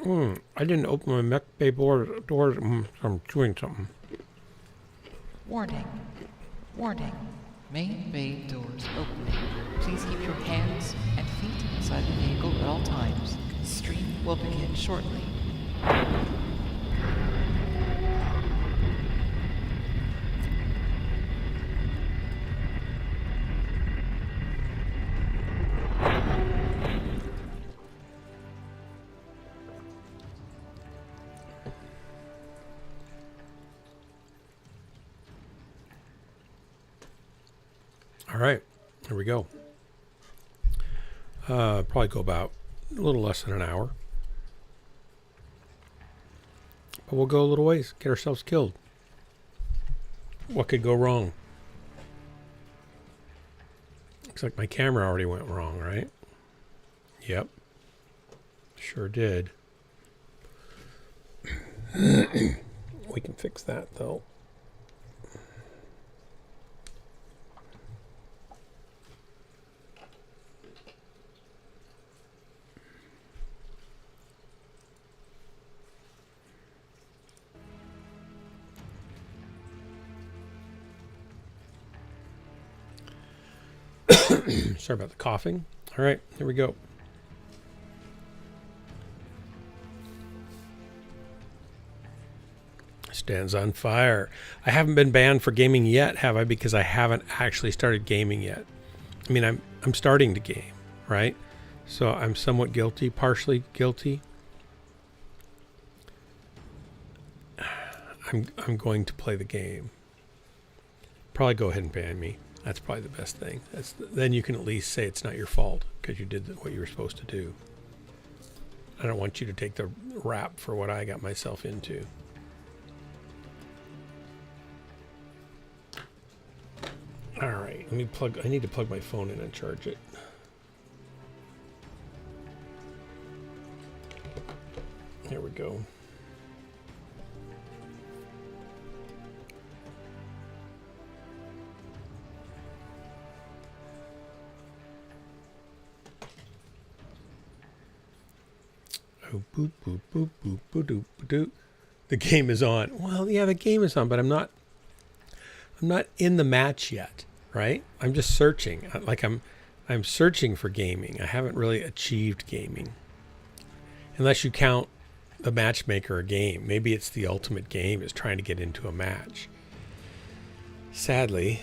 I didn't open my mech bay doors. I'm doing something. Warning. Warning. Main bay doors opening. Please keep your hands and feet inside the vehicle at all times. Stream will begin shortly. All right, here we go. Probably go about a little less than an hour. But we'll go a little ways, get ourselves killed. What could go wrong? Looks like my camera already went wrong, right? Yep. Sure did. We can fix that, though. Sorry about the coughing. All right, here we go. Stands on fire. I haven't been banned for gaming yet, have I? Because I haven't actually started gaming yet. I mean, I'm starting to game, right? So I'm somewhat guilty, partially guilty. I'm going to play the game. Probably go ahead and ban me. That's probably the best thing. Then you can at least say it's not your fault because you did what you were supposed to do. I don't want you to take the rap for what I got myself into. All right, let me plug. I need to plug my phone in and charge it. Here we go. Oh, boop, boop, boop, boop, boop, boop, boop. The game is on. Well, yeah, the game is on, but I'm not in the match yet, right? I'm just searching. Like I'm searching for gaming. I haven't really achieved gaming. Unless you count the matchmaker a game. Maybe it's the ultimate game is trying to get into a match. Sadly,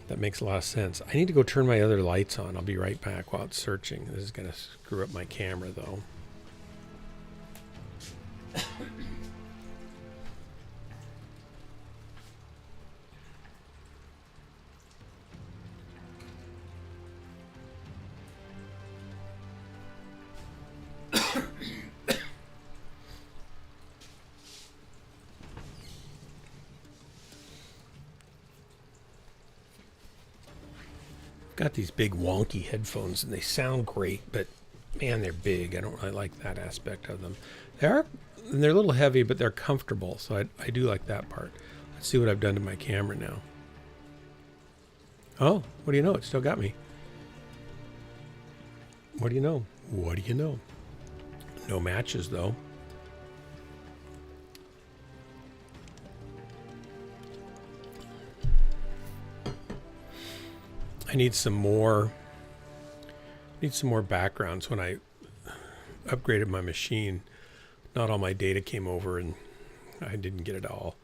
that makes a lot of sense. I need to go turn my other lights on. I'll be right back while it's searching. This is going to screw up my camera, though. Got these big wonky headphones and they sound great, but man, they're big. I don't really like that aspect of them. They're a little heavy, but they're comfortable, so I do like that part. Let's see what I've done to my camera now. Oh, what do you know? It still got me. What do you know? What do you know? No matches, though. I need some more backgrounds. When I upgraded my machine, not all my data came over and I didn't get it all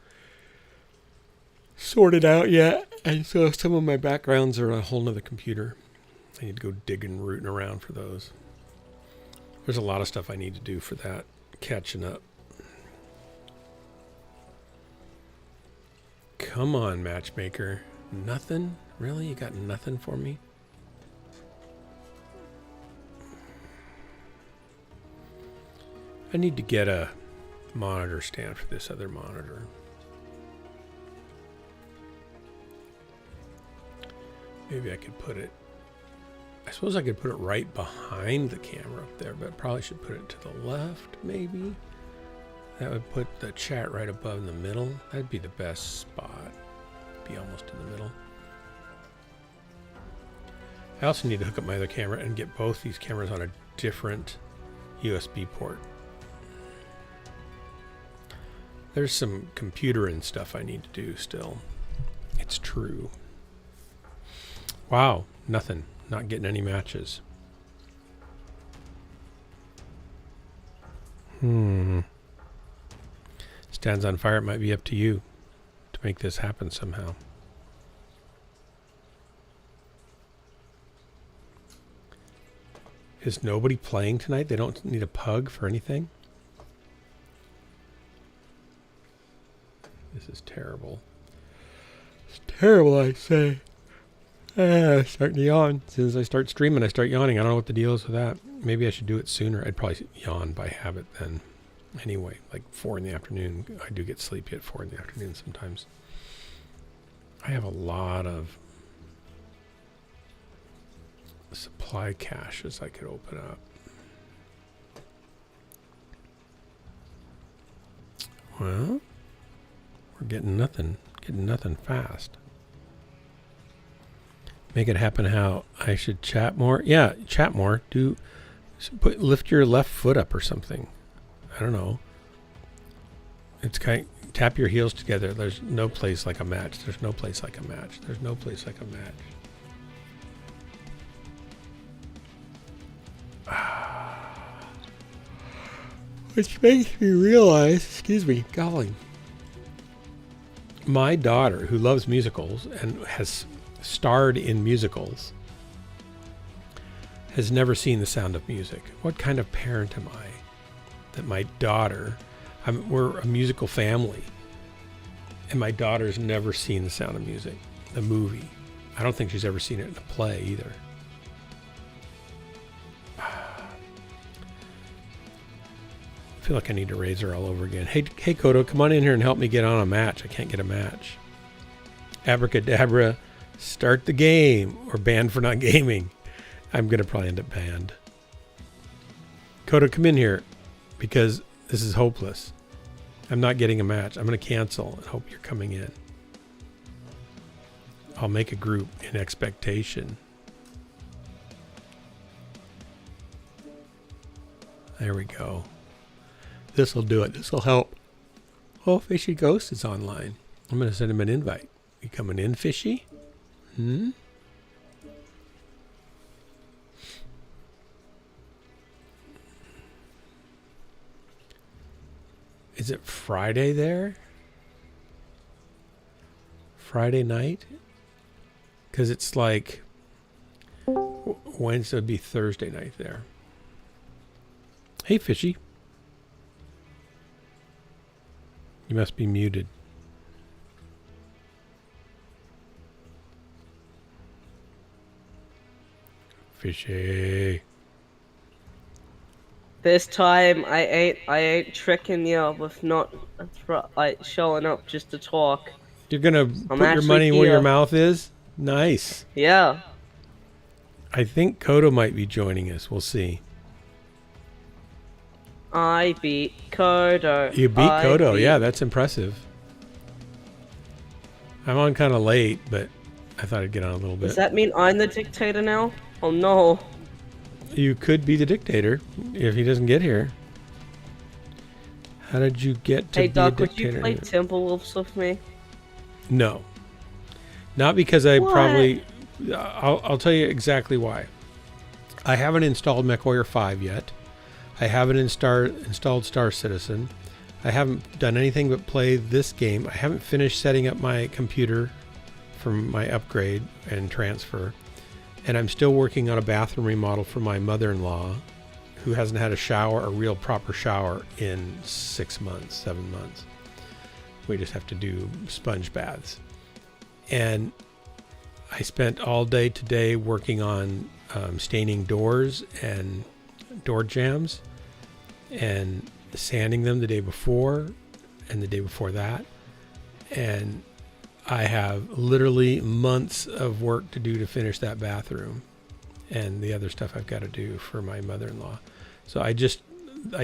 sorted out yet. And so some of my backgrounds are on a whole nother computer. I need to go digging, rooting around for those. There's a lot of stuff I need to do for that, catching up. Come on, matchmaker. Nothing? Really? You got nothing for me? I need to get a monitor stand for this other monitor. Maybe I could put it... I suppose I could put it right behind the camera up there, but I probably should put it to the left, maybe? That would put the chat right above in the middle. That'd be the best spot. Be almost in the middle. I also need to hook up my other camera and get both these cameras on a different USB port. There's some computer and stuff I need to do still. It's true. Wow, nothing. Not getting any matches. Stands on fire. It might be up to you to make this happen somehow. Is nobody playing tonight? They don't need a pug for anything? This is terrible. It's terrible, I say. I'm starting to yawn. As soon as I start streaming, I start yawning. I don't know what the deal is with that. Maybe I should do it sooner. I'd probably yawn by habit then. Anyway, like 4 in the afternoon. I do get sleepy at 4 in the afternoon sometimes. I have a lot of supply caches I could open up. Well, we're getting nothing fast. Make it happen how I should chat more. Yeah, chat more. Lift your left foot up or something. I don't know. It's tap your heels together. There's no place like a match. There's no place like a match. There's no place like a match. Which makes me realize, excuse me, golly. My daughter, who loves musicals and has starred in musicals, has never seen The Sound of Music. What kind of parent am I that my daughter, we're a musical family, and my daughter's never seen The Sound of Music, the movie. I don't think she's ever seen it in a play either. I feel like I need to raise her all over again. Hey, Kodo, come on in here and help me get on a match. I can't get a match. Abracadabra, start the game, or banned for not gaming. I'm going to probably end up banned. Kodo, come in here, because this is hopeless. I'm not getting a match. I'm going to cancel and hope you're coming in. I'll make a group in expectation. There we go. This will do it. This will help. Oh, Fishy Ghost is online. I'm going to send him an invite. You coming in, Fishy? Is it Friday there? Friday night? Because it's like Wednesday would be Thursday night there. Hey, Fishy. You must be muted. Fishy. This time I ain't tricking you with not showing up just to talk. You're gonna put your money where your mouth is? Nice. Yeah. I think Kodo might be joining us. We'll see. I beat Kodo. You beat Kodo. Yeah, that's impressive. I'm on kind of late, but I thought I'd get on a little bit. Does that mean I'm the dictator now? Oh no. You could be the dictator if he doesn't get here. How did you get to be Doc, a dictator? would you play Timberwolves with me? No. Not because I What? probably... I'll tell you exactly why. I haven't installed MechWarrior 5 yet. I haven't installed Star Citizen. I haven't done anything but play this game. I haven't finished setting up my computer for my upgrade and transfer. And I'm still working on a bathroom remodel for my mother-in-law, who hasn't had a real proper shower in 6 months, 7 months. We just have to do sponge baths. And I spent all day today working on staining doors and door jambs and sanding them the day before and the day before that. And I have literally months of work to do to finish that bathroom and the other stuff I've got to do for my mother-in-law. So I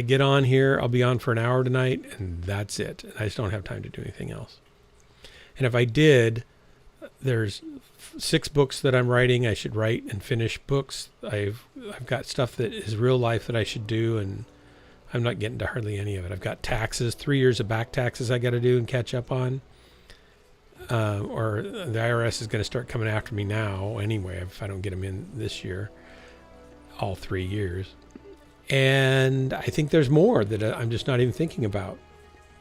get on here. I'll be on for an hour tonight, and that's it. I just don't have time to do anything else. And if I did, there's 6 books that I'm writing. I should write and finish books. I've got stuff that is real life that I should do, and I'm not getting to hardly any of it. I've got taxes, 3 years of back taxes I got to do and catch up on. Or the IRS is going to start coming after me now anyway if I don't get them in this year, all 3 years. And I think there's more that I'm just not even thinking about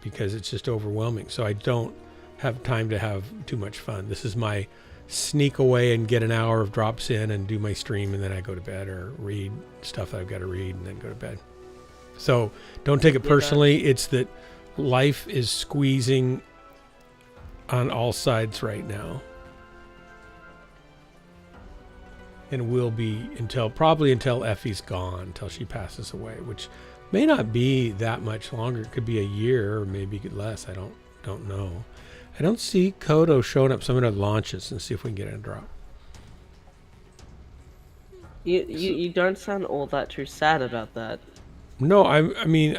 because it's just overwhelming. So I don't have time to have too much fun. This is my sneak away and get an hour of drops in and do my stream, and then I go to bed or read stuff that I've got to read and then go to bed. So don't take it personally. It's that life is squeezing on all sides right now. And will be probably until Effie's gone, until she passes away, which may not be that much longer. It could be a year or maybe less. I don't know. I don't see Kodo showing up. So I'm going to launch this and see if we can get a drop. You don't sound all that too sad about that. No, I mean,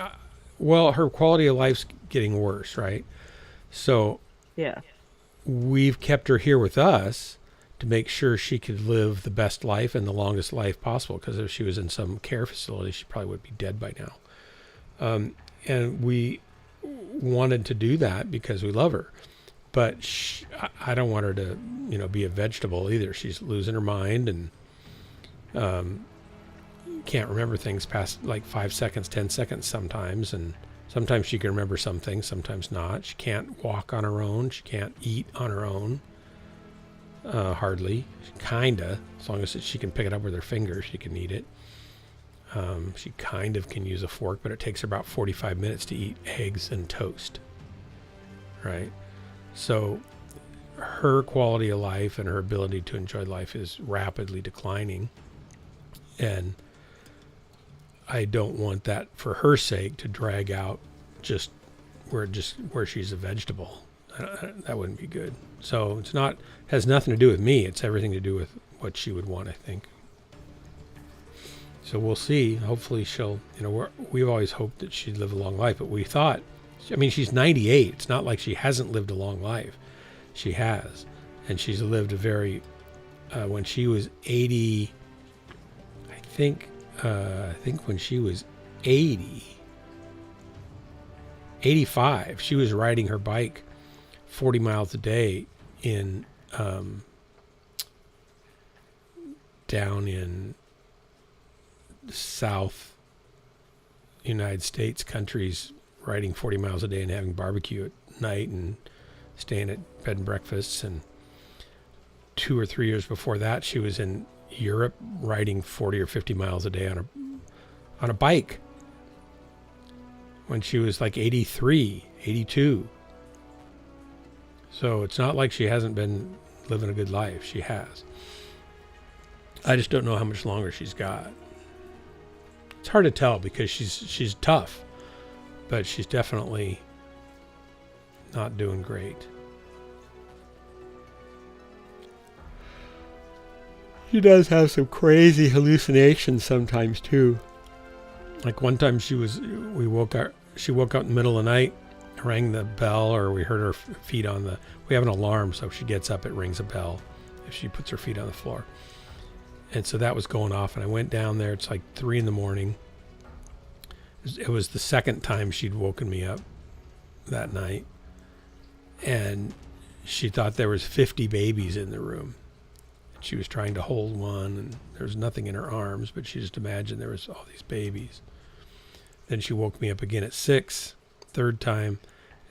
well, her quality of life's getting worse, right? So Yeah. we've kept her here with us to make sure she could live the best life and the longest life possible. Because if she was in some care facility, she probably would be dead by now. And we wanted to do that because we love her. But I don't want her to, be a vegetable either. She's losing her mind and can't remember things past like 5 seconds, 10 seconds sometimes. And sometimes she can remember some things, sometimes not. She can't walk on her own. She can't eat on her own. Hardly. Kinda. As long as she can pick it up with her fingers, she can eat it. She kind of can use a fork, but it takes her about 45 minutes to eat eggs and toast. Right? So her quality of life and her ability to enjoy life is rapidly declining. And I don't want that, for her sake, to drag out just where she's a vegetable. That wouldn't be good. So has nothing to do with me. It's everything to do with what she would want, I think. So we'll see. Hopefully she'll, we've always hoped that she'd live a long life, but we thought, she's 98. It's not like she hasn't lived a long life. She has. And she's lived a very, when she was 80, I think when she was 85, she was riding her bike 40 miles a day in down in South United States countries, riding 40 miles a day and having barbecue at night and staying at bed and breakfasts. And 2 or 3 years before that, she was in Europe riding 40 or 50 miles a day on a bike when she was like 83, 82. So it's not like she hasn't been living a good life. She has. I just don't know how much longer she's got. It's hard to tell because she's tough, but she's definitely not doing great. She does have some crazy hallucinations sometimes too. Like one time she woke up in the middle of the night, rang the bell, or we heard her feet on we have an alarm, so if she gets up, it rings a bell if she puts her feet on the floor. And so that was going off, and I went down there. It's like 3 a.m. It was the second time she'd woken me up that night, and she thought there was 50 babies in the room. She was trying to hold one, and there was nothing in her arms, but she just imagined there was all these babies. Then she woke me up again at 6, third time,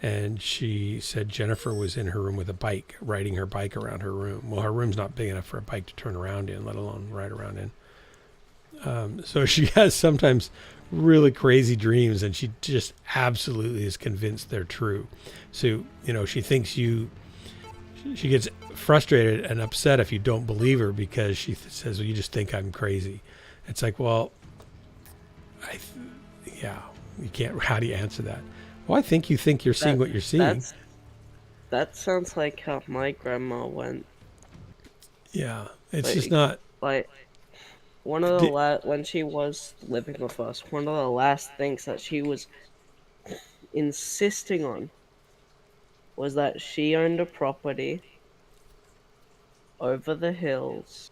and she said Jennifer was in her room with a bike, riding her bike around her room. Well, her room's not big enough for a bike to turn around in, let alone ride around in. So she has sometimes really crazy dreams, and she just absolutely is convinced they're true. So, she thinks she gets frustrated and upset if you don't believe her because she says, well, you just think I'm crazy. It's like, well, you can't, how do you answer that? Well, I think you think you're seeing what you're seeing. That sounds like how my grandma went. Yeah, it's just not... Like, one of the when she was living with us, one of the last things that she was insisting on was that she owned a property over the hills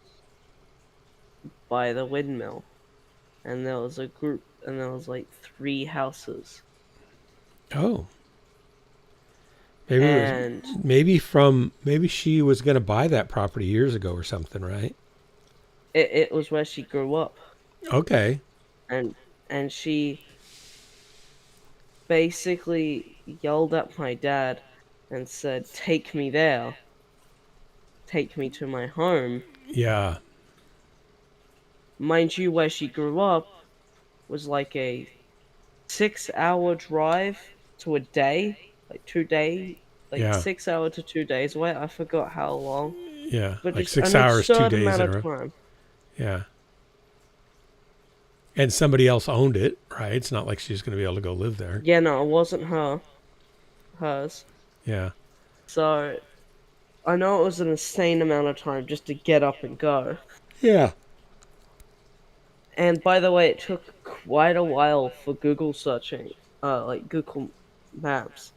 by the windmill. and there was a group, and there was like 3 houses. Oh. Maybe And maybe she was going to buy that property years ago or something, right? it was where she grew up. Okay. And she basically yelled at my dad and said, "Take me there. Take me to my home." Yeah. Mind you, where she grew up was like a 6-hour drive to a day, like 2 day, like Yeah. 6 hour to 2 days away. I forgot how long, Yeah. but Like just 6 an hours, 2 absurd days amount in a of row. time. Yeah. And somebody else owned it, right? It's not like she's going to be able to go live there. Yeah, no, it wasn't hers. Yeah. So I know it was an insane amount of time just to get up and go. Yeah. And by the way, it took quite a while for Google searching, like Google Maps,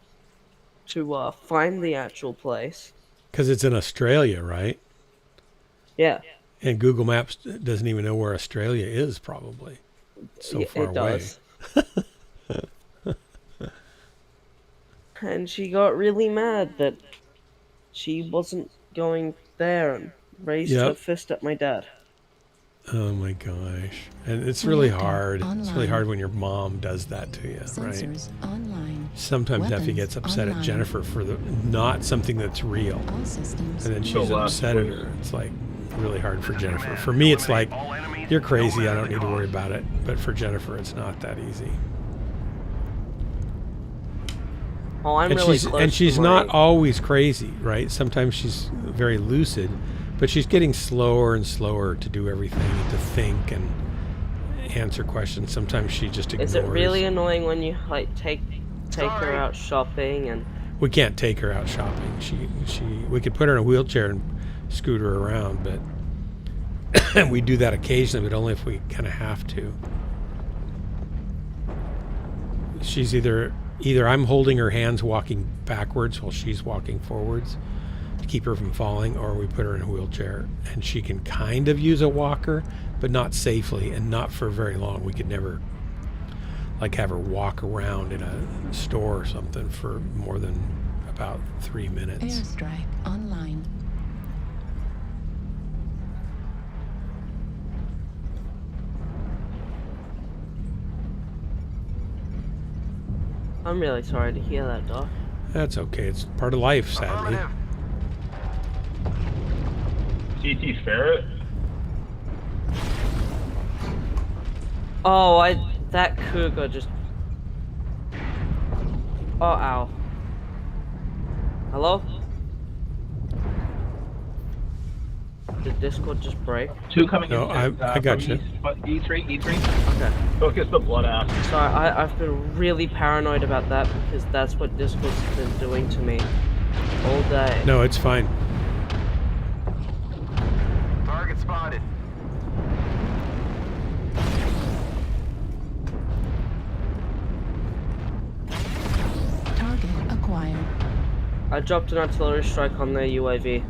to find the actual place. Because it's in Australia, right? Yeah, And Google Maps doesn't even know where Australia is, probably. It's so far it away. does. And she got really mad that she wasn't going there and raised her Yep. fist at my dad. Oh my gosh. And it's really Reactor hard. It's really online. hard when your mom does that to you, right? Sensors online. Sometimes Effie Weapons gets upset online. at Jennifer for not something that's real. All systems. And then she's So last upset at week- her. It's like really hard for Jennifer. For me, it's like, you're crazy. I don't need to worry about it. But for Jennifer, it's not that easy. Oh, I'm And really she's close and to she's my- not always crazy, right? Sometimes she's very lucid, but she's getting slower and slower to do everything, to think and answer questions. Sometimes she just ignores. Is it really annoying when you like take her out shopping and We can't take her out shopping. We could put her in a wheelchair and scoot her around, but we do that occasionally, but only if we kind of have to. She's either I'm holding her hands walking backwards while she's walking forwards to keep her from falling, or we put her in a wheelchair and she can kind of use a walker, but not safely and not for very long. We could never like have her walk around in a store or something for more than about 3 minutes. Airstrike online. I'm really sorry to hear that, Doc. That's okay. It's part of life, sadly. TT Ferret? Oh, that cougar just. Oh, ow. Hello? Did Discord just break? 2 coming No, in. I got from you. E3. Okay. Focus the blood ass. Sorry, I've been really paranoid about that because that's what Discord's been doing to me all day. No, it's fine. Target spotted. Target acquired. I dropped an artillery strike on their UAV.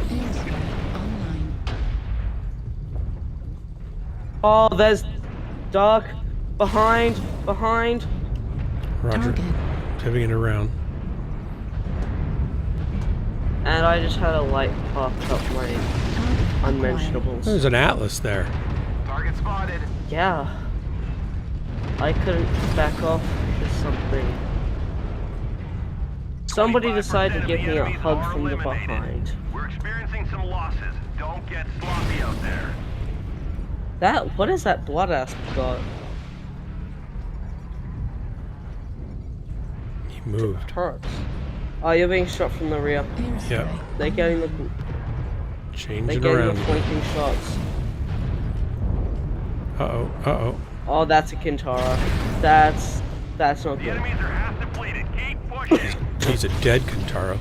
Airstrike online. Oh, there's Doc behind. Roger. Target. Pivoting it around. And I just had a light pop up my Target unmentionables. There's an Atlas there. Target spotted. Yeah. I couldn't back off to something. Somebody decided to give me a hug from the behind. We're experiencing some losses. Don't get sloppy out there. What is that blood ass got? He moved. Hurts. Oh, you're being shot from the rear. Airstrike. Yep. They're getting the Changing the around. flanking shots. Uh-oh. Oh, that's a Kintara. That's not The good. enemies are half depleted. Keep pushing. He's a dead Kintaro.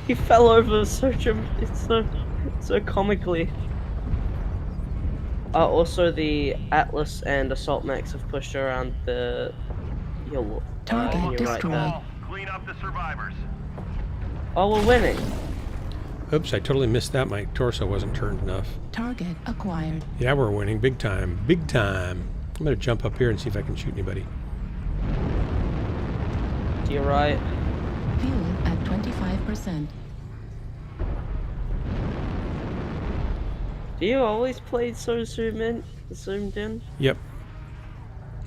He fell over so comically. Also, the Atlas and Assault Mechs have pushed around the hill. Target You're right destroyed. there. Clean up the survivors. Oh, we're winning. Oops, I totally missed that. My torso wasn't turned enough. Target acquired. Yeah, we're winning big time. Big time. I'm going to jump up here and see if I can shoot anybody. To your right. Fuel at 25%. Do you always play so zoomed in? Yep.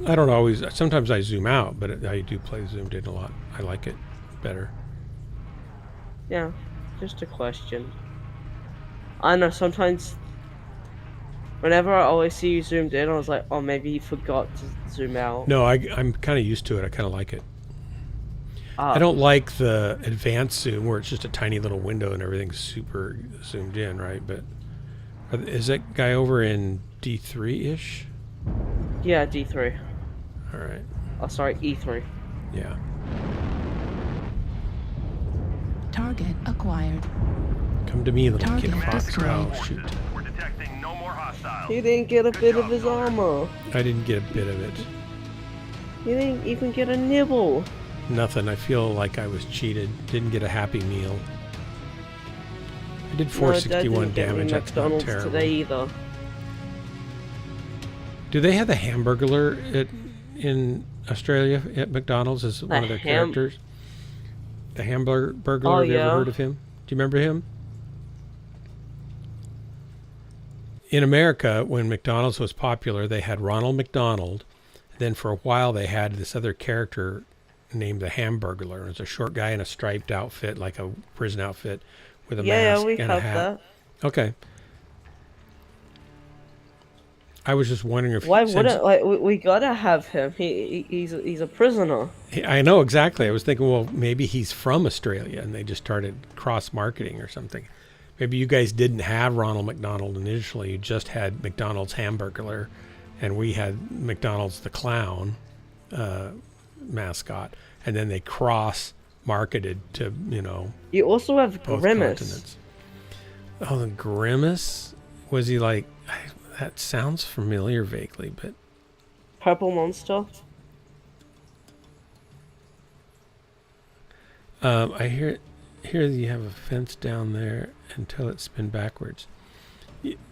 I don't always. Sometimes I zoom out, but I do play zoomed in a lot. I like it better. Yeah, just a question. I know sometimes, whenever I always see you zoomed in, I was like, oh, maybe you forgot to zoom out. No, I'm kind of used to it. I kind of like it. Ah, I don't like the advanced zoom where it's just a tiny little window and everything's super zoomed in, right? But is that guy over in D3-ish? Yeah, D3. All right. Oh, sorry, E3. Yeah. Target acquired. Come to me, little Target kid fox. destroyed. Oh, shoot. We're detecting no more hostiles. He didn't get a Good bit job, of his Soldier. armor. I didn't get a bit of it. He didn't even get a nibble. Nothing. I feel like I was cheated. Didn't get a happy meal. I did No, Dad 461 didn't get any damage. That's not McDonald's terrible. today either. Do they have the Hamburglar in Australia at McDonald's as one of their characters? The Hamburglar. Oh, Have you yeah. ever heard of him? Do you remember him? In America, when McDonald's was popular, they had Ronald McDonald. Then for a while, they had this other character named the Hamburglar. It was a short guy in a striped outfit, like a prison outfit, with a Yeah, mask we and a have hat. that. Okay. I was just wondering if Why since- wouldn't we gotta have him? He's a prisoner. I know exactly. I was thinking, well, maybe he's from Australia and they just started cross-marketing or something. Maybe you guys didn't have Ronald McDonald initially. You just had McDonald's Hamburglar, and we had McDonald's the Clown mascot, and then they cross-marketed to, You also have both Grimace. continents. Oh, the Grimace? Was he like... That sounds familiar vaguely, but... Purple monster. I hear you have a fence down there until it spin backwards.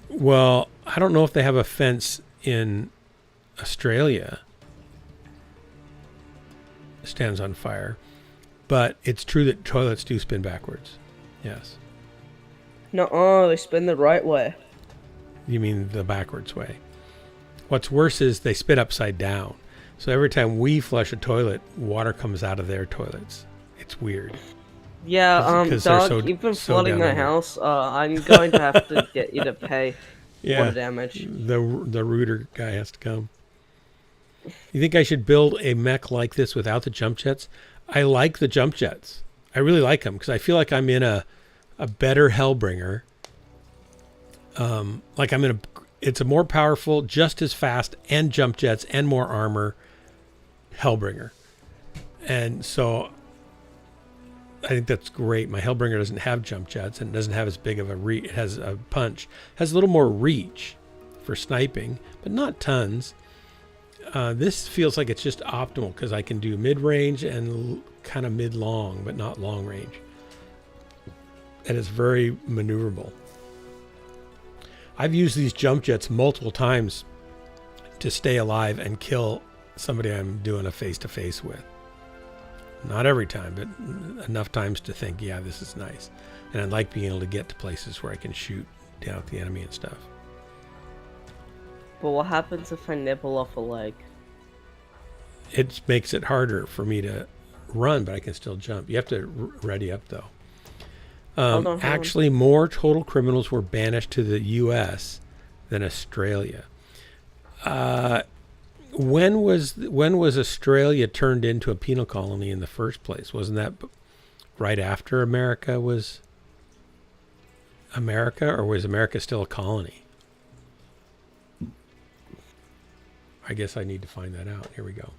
Well, I don't know if they have a fence in Australia. Stands on fire. But it's true that toilets do spin backwards. Yes. No, they spin the right way. You mean the backwards way. What's worse is they spin upside down. So every time we flush a toilet, water comes out of their toilets. It's weird. Yeah, 'Cause they're dog, so- you've been so flooding down my under. house. I'm going to have to get you to pay water damage. The rooter guy has to come. You think I should build a mech like this without the jump jets? I like the jump jets. I really like them because I feel like I'm in a better Hellbringer. It's a more powerful, just as fast, and jump jets and more armor Hellbringer. And so I think that's great. My Hellbringer doesn't have jump jets and it doesn't have as big of a reach. It has a punch. Has a little more reach for sniping, but not tons. This feels like it's just optimal because I can do mid-range and kind of mid-long, but not long range. And it's very maneuverable. I've used these jump jets multiple times to stay alive and kill somebody I'm doing a face-to-face with. Not every time, but enough times to think, yeah, this is nice. And I like being able to get to places where I can shoot down at the enemy and stuff. But what happens if I nibble off a leg? It makes it harder for me to run, but I can still jump. You have to ready up, though. Hold on. Actually, more total criminals were banished to the U.S. than Australia. When was Australia turned into a penal colony in the first place? Wasn't that right after America was America, or was America still a colony? I guess I need to find that out. Here we go.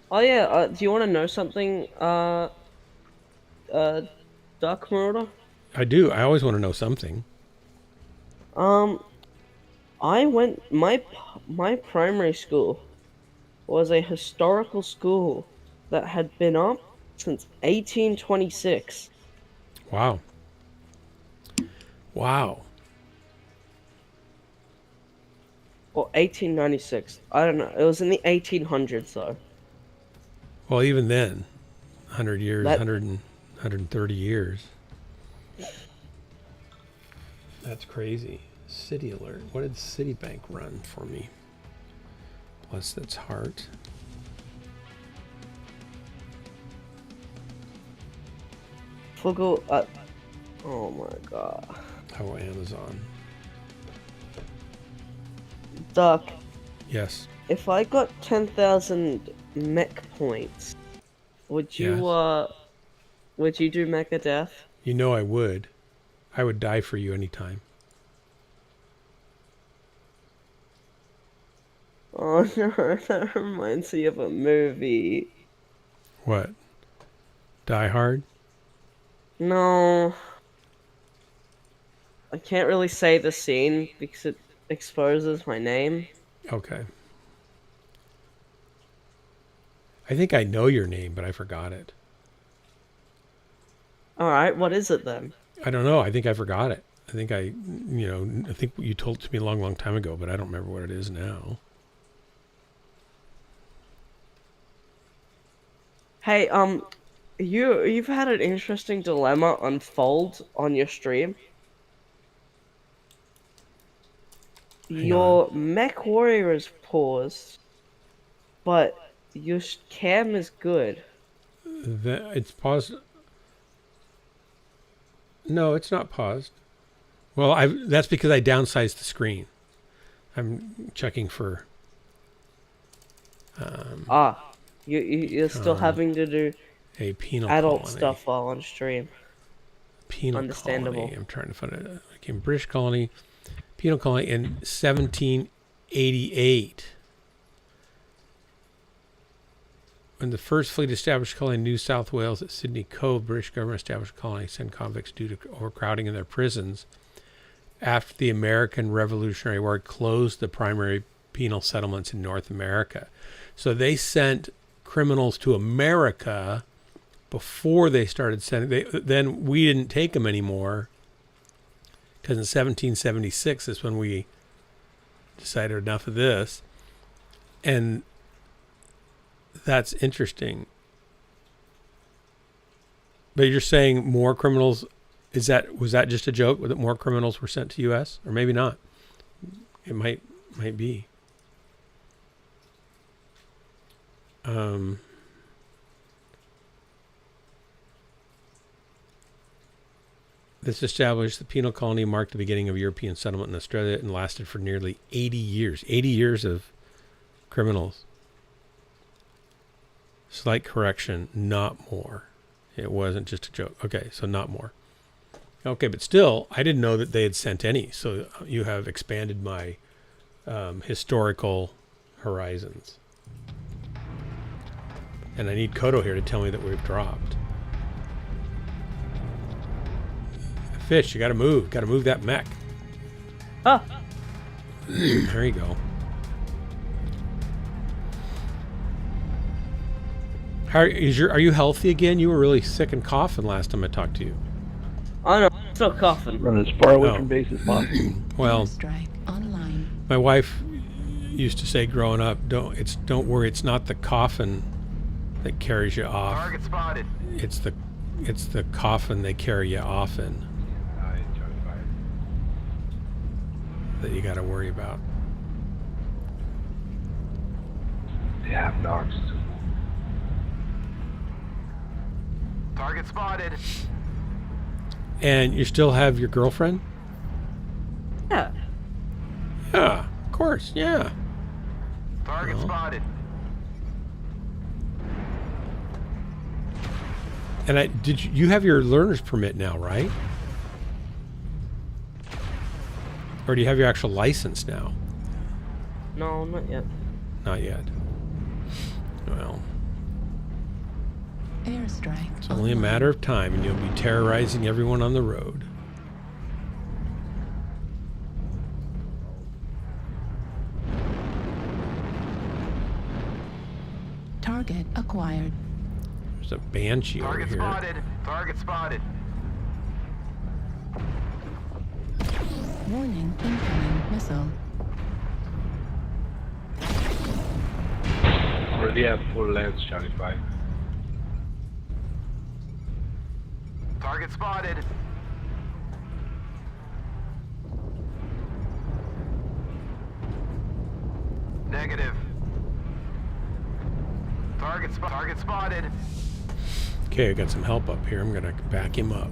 Oh yeah, do you want to know something, Duck Marauder? I do. I always want to know something. I went, my primary school was a historical school that had been up since 1826. Wow. Wow. Or 1896. I don't know. It was in the 1800s though. Well, even then, 100 years, That- 130 years. That's crazy. City alert. What did Citibank run for me? Plus, that's heart. Fogel. Oh my god. Oh, Amazon. Duck. Yes. If I got 10,000 mech points, would you do mecha death? You know I would. I would die for you anytime. Oh no, that reminds me of a movie. What? Die Hard? No. I can't really say the scene because it exposes my name. Okay. I think I know your name, but I forgot it. Alright, what is it then? I don't know. I think I forgot it. I think I think you told it to me a long, long time ago, but I don't remember what it is now. Hey, you've had an interesting dilemma unfold on your stream. Your MechWarrior is paused, but your cam is good. It's paused. No, it's not paused. Well, that's because I downsized the screen. I'm checking for. You're still having to do A penal adult colony. stuff while on stream. Penal Understandable. colony. I'm trying to find it. Okay, British colony, penal colony in 1788. When the first fleet established a colony in New South Wales at Sydney Cove, British government established a colony to send convicts due to overcrowding in their prisons. After the American Revolutionary War, it closed the primary penal settlements in North America. So they sent criminals to America before they started sending. Then we didn't take them anymore because in 1776 is when we decided enough of this. And that's interesting. But you're saying more criminals, was that just a joke that more criminals were sent to US? Or maybe not. It might be. This established the penal colony marked the beginning of European settlement in Australia and lasted for nearly 80 years. 80 years of criminals. Slight correction, not more. It wasn't just a joke. Okay, so not more. Okay, but still, I didn't know that they had sent any. So you have expanded my historical horizons. And I need Kodo here to tell me that we've dropped. Fish, you gotta move. Gotta move that mech. Ah! There you go. Are you healthy again? You were really sick and coughing last time I talked to you. Oh no, I'm still coughing. Run as far away No. from base as possible. Well, Strike online. my wife used to say growing up, don't worry, it's not the coffin that carries you off. Target spotted. It's the coffin they carry you off in that you got to worry about. They have dogs. Target spotted. And you still have your girlfriend? Yeah. Yeah, of course, yeah. Target Well. spotted. And you have your learner's permit now, right? Or do you have your actual license now? No, not yet. Not yet. Well, Airstrike. it's only a matter of time and you'll be terrorizing everyone on the road. Target acquired. There's a banshee over Target here. spotted. Target spotted. Warning, incoming missile. Already have full lens, Charlie 5. Target spotted. Negative. Target spotted. Okay, I got some help up here. I'm gonna back him up.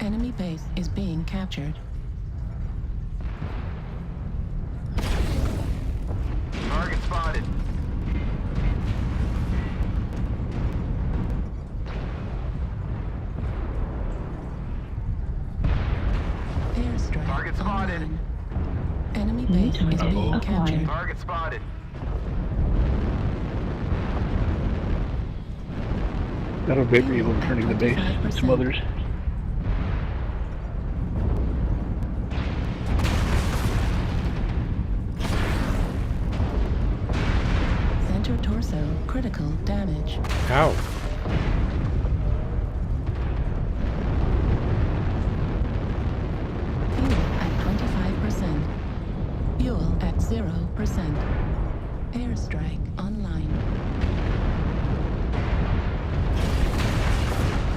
Enemy base is being captured. Target spotted. Airstrike Target spotted. online. Enemy base is being captured. Target spotted. That'll be able to turning the base to 25%. others. Center torso critical damage. Ow. Fuel at 25%. Fuel at 0%. Airstrike online.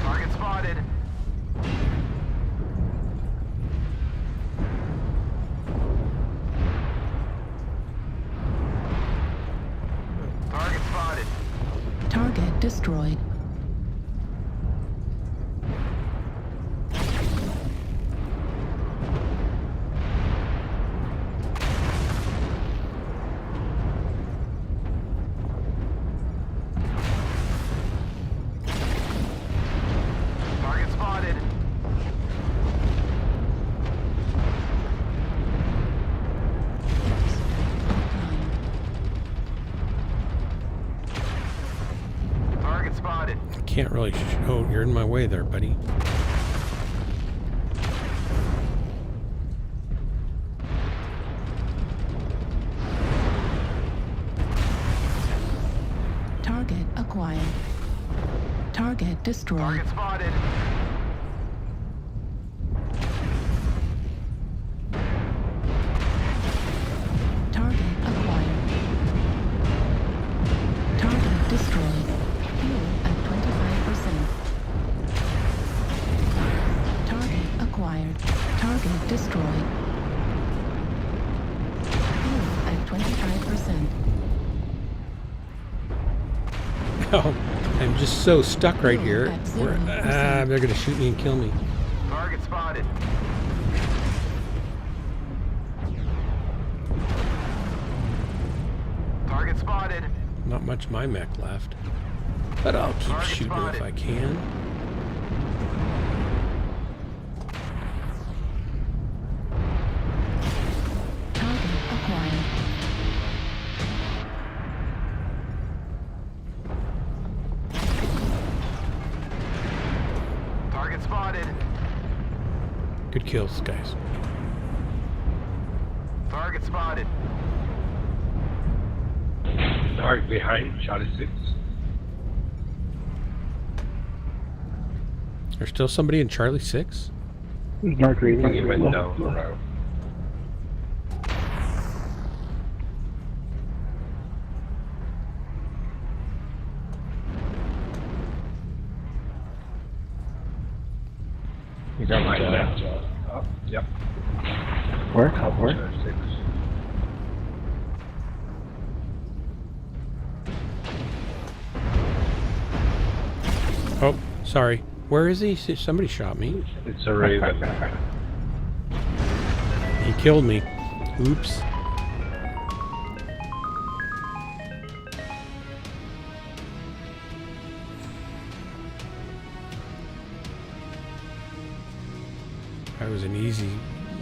Target spotted. Target spotted. Target destroyed. Target spotted. Online. Target spotted. I can't really. Oh, you're in my way there, buddy. Target acquired. Target destroyed. Target spotted. Target acquired. Target destroyed. Fuel at 25%. Target acquired. Target destroyed. Fuel at 25%. Oh, I'm just so stuck right here. At Where, 0%. they're gonna shoot me and kill me. Target spotted. Target spotted. Not much my mech left, but I'll keep Target shooting spotted. if I can. Target acquired. Target spotted. Good kills, guys. Target spotted. Dark behind, Charlie 6. There's still somebody in Charlie 6? There's Dark I think Raven. he went down around. He's on my left. Up, yep. Where? Where? Charlie 6. Oh, sorry. Where is he? Somebody shot me. It's a Raven. He killed me. Oops. That was an easy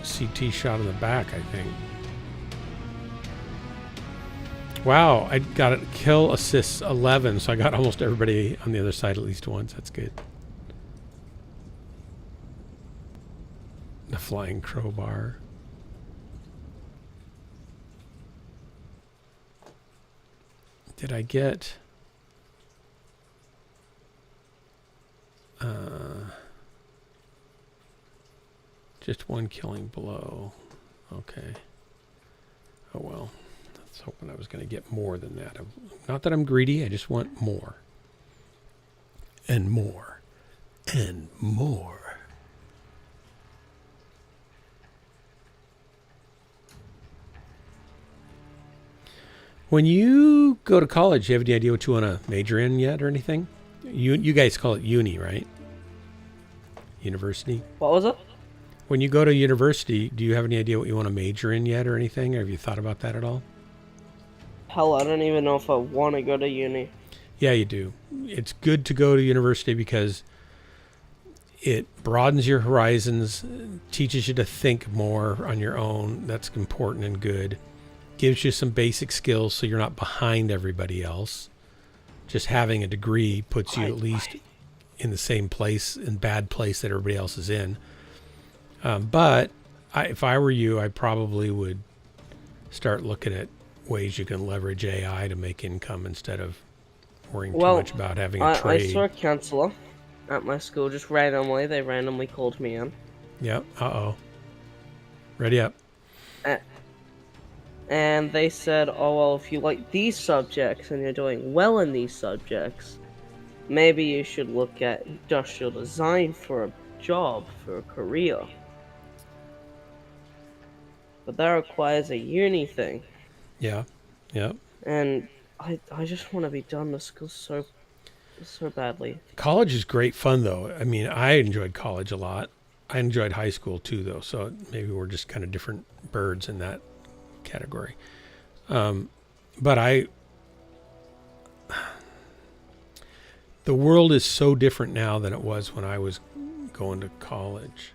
CT shot in the back, I think. Wow, I got a kill assists 11, so I got almost everybody on the other side at least once. That's good. The flying crowbar. Did I get... just one killing blow. Okay. Oh well. I was hoping I was going to get more than that. Not that I'm greedy. I just want more. And more. And more. When you go to college, do you have any idea what you want to major in yet or anything? You guys call it uni, right? University. What was it? When you go to university, do you have any idea what you want to major in yet or anything? Or have you thought about that at all? Hell, I don't even know if I want to go to uni. Yeah, you do. It's good to go to university because it broadens your horizons, teaches you to think more on your own. That's important and good. Gives you some basic skills so you're not behind everybody else. Just having a degree puts you at least in the same place, in bad place that everybody else is in. But if I were you, I probably would start looking at ways you can leverage AI to make income instead of worrying too much about having a trade. I saw a counselor at my school just randomly. They randomly called me in. Yep. Uh-oh. Ready up. And they said, oh, well, if you like these subjects and you're doing well in these subjects, maybe you should look at industrial design for a job, for a career. But that requires a uni thing. Yeah. Yep. And I just want to be done with school so badly. College is great fun, though. I mean, I enjoyed college a lot. I enjoyed high school, too, though. So maybe we're just kind of different birds in that category. But the world is so different now than it was when I was going to college,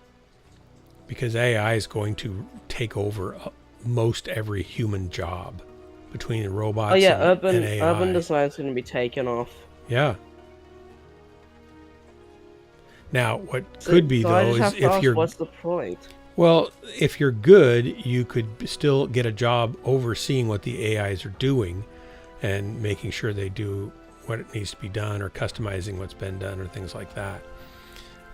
because AI is going to take over most every human job between the robots and AI. Urban design is going to be taken off. Yeah. Now, what could be, though, is if you're... What's the point? Well, if you're good, you could still get a job overseeing what the AIs are doing and making sure they do what it needs to be done, or customizing what's been done, or things like that,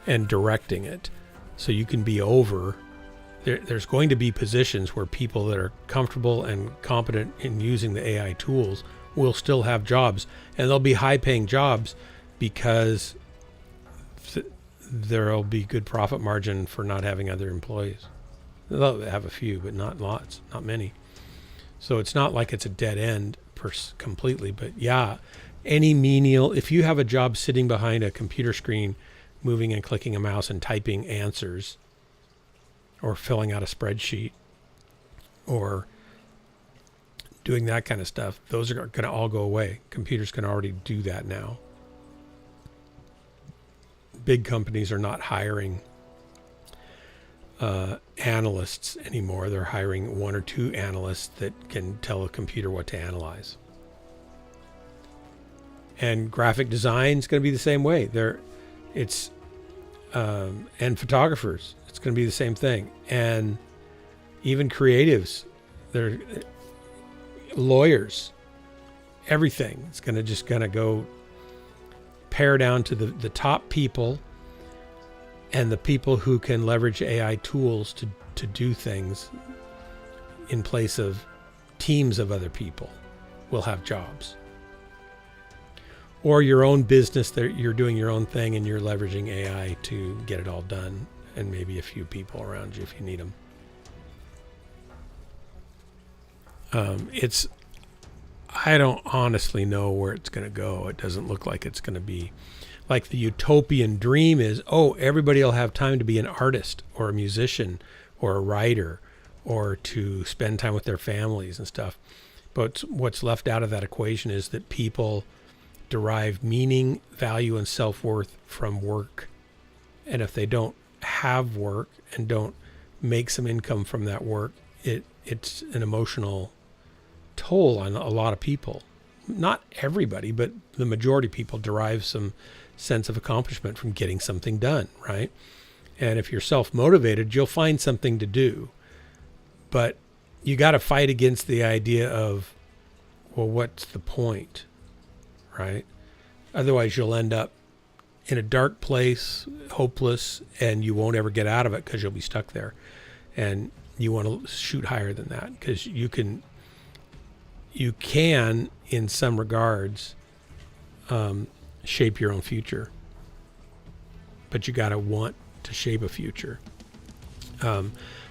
and directing it. So you can be over. There's going to be positions where people that are comfortable and competent in using the AI tools will still have jobs, and they'll be high-paying jobs because there'll be good profit margin for not having other employees. They'll have a few, but not lots, not many. So it's not like it's a dead end completely, but yeah, any menial, if you have a job sitting behind a computer screen, moving and clicking a mouse and typing answers, or filling out a spreadsheet, or doing that kind of stuff, those are going to all go away. Computers can already do that now. Big companies are not hiring analysts anymore. They're hiring one or two analysts that can tell a computer what to analyze. And graphic design is going to be the same way. And photographers, it's going to be the same thing. And even creatives, they're lawyers, everything. It's going to just kind of go pare down to the top people, and the people who can leverage AI tools to do things in place of teams of other people will have jobs. Or your own business, that you're doing your own thing and you're leveraging AI to get it all done, and maybe a few people around you if you need them. I don't honestly know where it's going to go. It doesn't look like it's going to be like the utopian dream is, everybody will have time to be an artist or a musician or a writer or to spend time with their families and stuff. But what's left out of that equation is that people derive meaning, value, and self-worth from work. And if they don't have work and don't make some income from that work, it's an emotional toll on a lot of people. Not everybody, but the majority of people derive some sense of accomplishment from getting something done, right? And if you're self-motivated, you'll find something to do. But you got to fight against the idea of Well, what's the point, right? Otherwise, you'll end up in a dark place, hopeless, and you won't ever get out of it because you'll be stuck there. And you want to shoot higher than that because you can, in some regards, shape your own future. But you got to want to shape a future.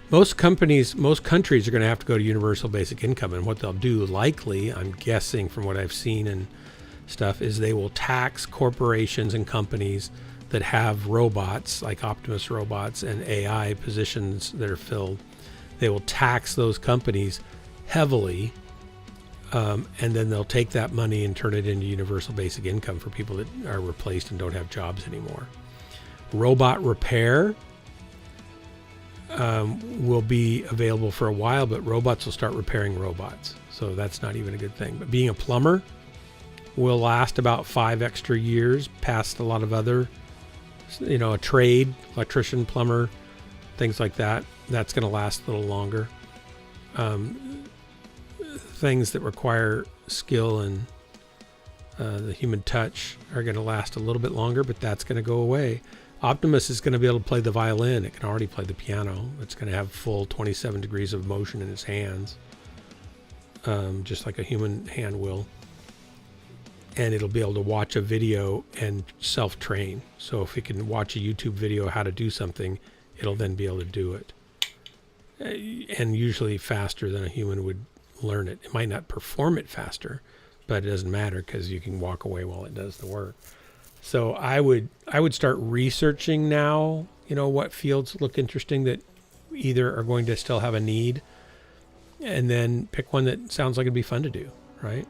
Most countries are going to have to go to universal basic income, and what they'll do, likely, I'm guessing from what I've seen and stuff, is they will tax corporations and companies that have robots, like Optimus robots and AI positions that are filled. They will tax those companies heavily, and then they'll take that money and turn it into universal basic income for people that are replaced and don't have jobs anymore. Robot repair will be available for a while, but robots will start repairing robots. So that's not even a good thing. But being a plumber will last about 5 extra years past a lot of other, a trade, electrician, plumber, things like that. That's going to last a little longer. Things that require skill and the human touch are going to last a little bit longer, but that's going to go away. Optimus is going to be able to play the violin. It can already play the piano. It's going to have full 27 degrees of motion in its hands, just like a human hand will. And it'll be able to watch a video and self-train. So if it can watch a YouTube video how to do something, it'll then be able to do it. And usually faster than a human would learn it. It might not perform it faster, but it doesn't matter because you can walk away while it does the work. So I would start researching now, what fields look interesting that either are going to still have a need, and then pick one that sounds like it'd be fun to do, right?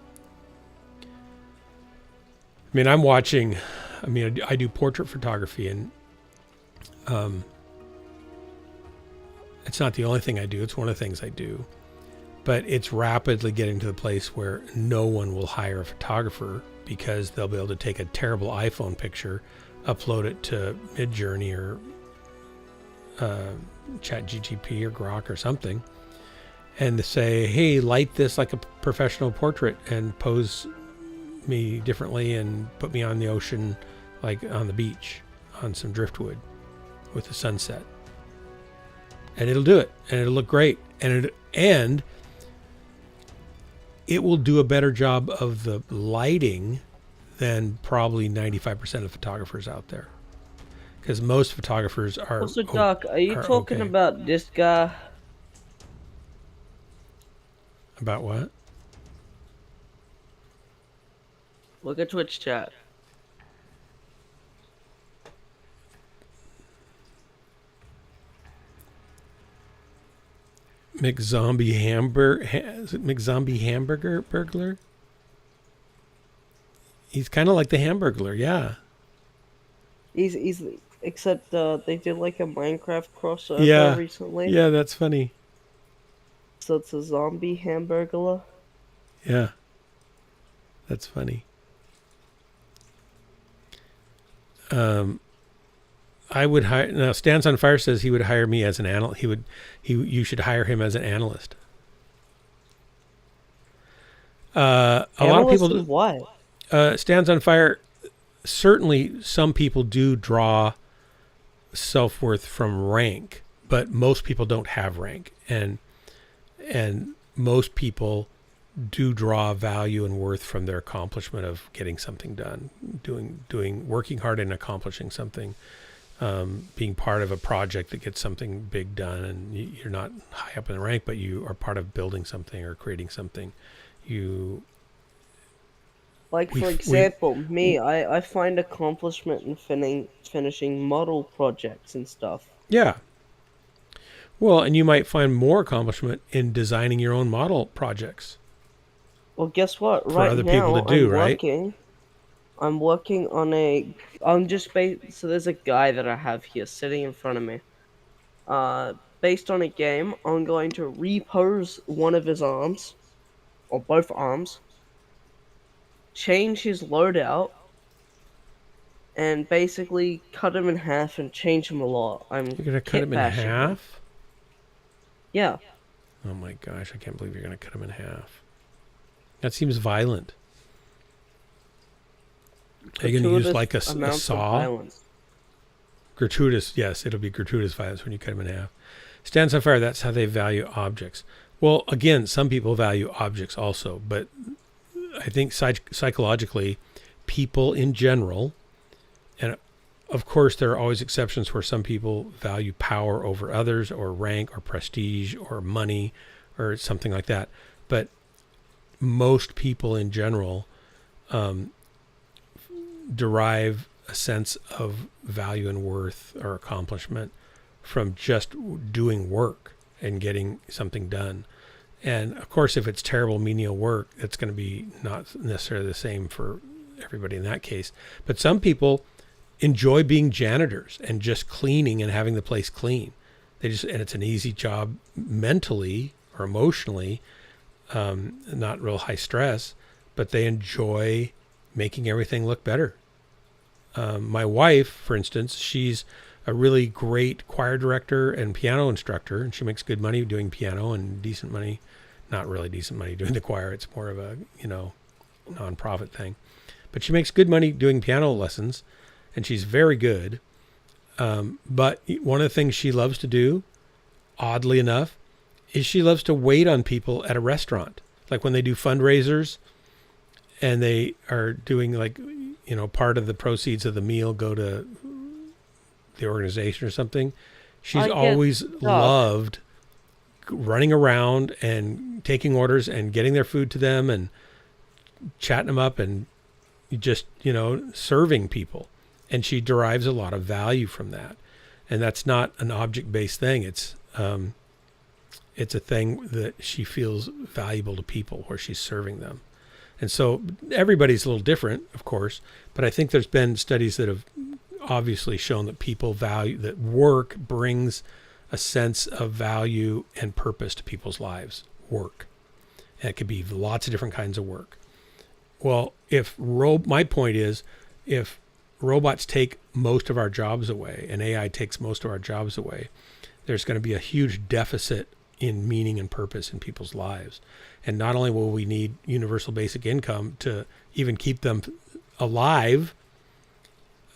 I mean, I do portrait photography, and it's not the only thing I do. It's one of the things I do. But it's rapidly getting to the place where no one will hire a photographer because they'll be able to take a terrible iPhone picture, upload it to Midjourney or ChatGPT or Grok or something, and to say, hey, light this like a professional portrait and pose me differently and put me on the ocean, like on the beach, on some driftwood with the sunset. And it'll do it, and it'll look great, and it will do a better job of the lighting than probably 95% of photographers out there. Because most photographers are... Also, Doc, are you talking okay. about this guy? About what? Look at Twitch chat. McZombie Hamburger Burglar? He's kind of like the Hamburglar, yeah. He's except they did like a Minecraft crossover recently. Yeah, that's funny. So it's a zombie hamburglar. Yeah, that's funny. I would hire. Now, Stands on Fire says he would hire me as an analyst. You should hire him as an analyst. A lot of people. What? Stands on Fire. Certainly, some people do draw self-worth from rank, but most people don't have rank, and most people do draw value and worth from their accomplishment of getting something done, working hard and accomplishing something. Being part of a project that gets something big done, and you're not high up in the rank, but you are part of building something or creating something. For example, I find accomplishment in finishing model projects and stuff. Yeah. Well, and you might find more accomplishment in designing your own model projects. Well, guess what? For other people to do, right? I'm working on so there's a guy that I have here sitting in front of me. Based on a game, I'm going to repose one of his arms, or both arms, change his loadout, and basically cut him in half and change him a lot. You're going to cut him in half? Yeah. Oh my gosh, I can't believe you're going to cut him in half. That seems violent. Are you going to use like a amounts of saw? violence. Gratuitous, yes, it'll be gratuitous violence when you cut them in half. Stands on fire, that's how they value objects. Well, again, some people value objects also, but I think psychologically, people in general, and of course there are always exceptions where some people value power over others, or rank, or prestige, or money, or something like that. But most people in general derive a sense of value and worth or accomplishment from just doing work and getting something done. And of course, if it's terrible menial work, it's going to be not necessarily the same for everybody in that case. But some people enjoy being janitors and just cleaning and having the place clean. And it's an easy job mentally or emotionally, not real high stress, but they enjoy making everything look better. My wife, for instance, she's a really great choir director and piano instructor, and she makes good money doing piano and decent money, not really decent money doing the choir. It's more of a, non-profit thing, but she makes good money doing piano lessons, and she's very good. But one of the things she loves to do, oddly enough, is she loves to wait on people at a restaurant. Like when they do fundraisers and they are doing part of the proceeds of the meal go to the organization or something. She's always loved running around and taking orders and getting their food to them and chatting them up and just, serving people. And she derives a lot of value from that. And that's not an object-based thing. It's a thing that she feels valuable to people where she's serving them. And so everybody's a little different, of course, but I think there's been studies that have obviously shown that people value, that work brings a sense of value and purpose to people's lives. Work. And it could be lots of different kinds of work. Well, my point is, if robots take most of our jobs away and AI takes most of our jobs away, there's going to be a huge deficit in meaning and purpose in people's lives. And not only will we need universal basic income to even keep them alive,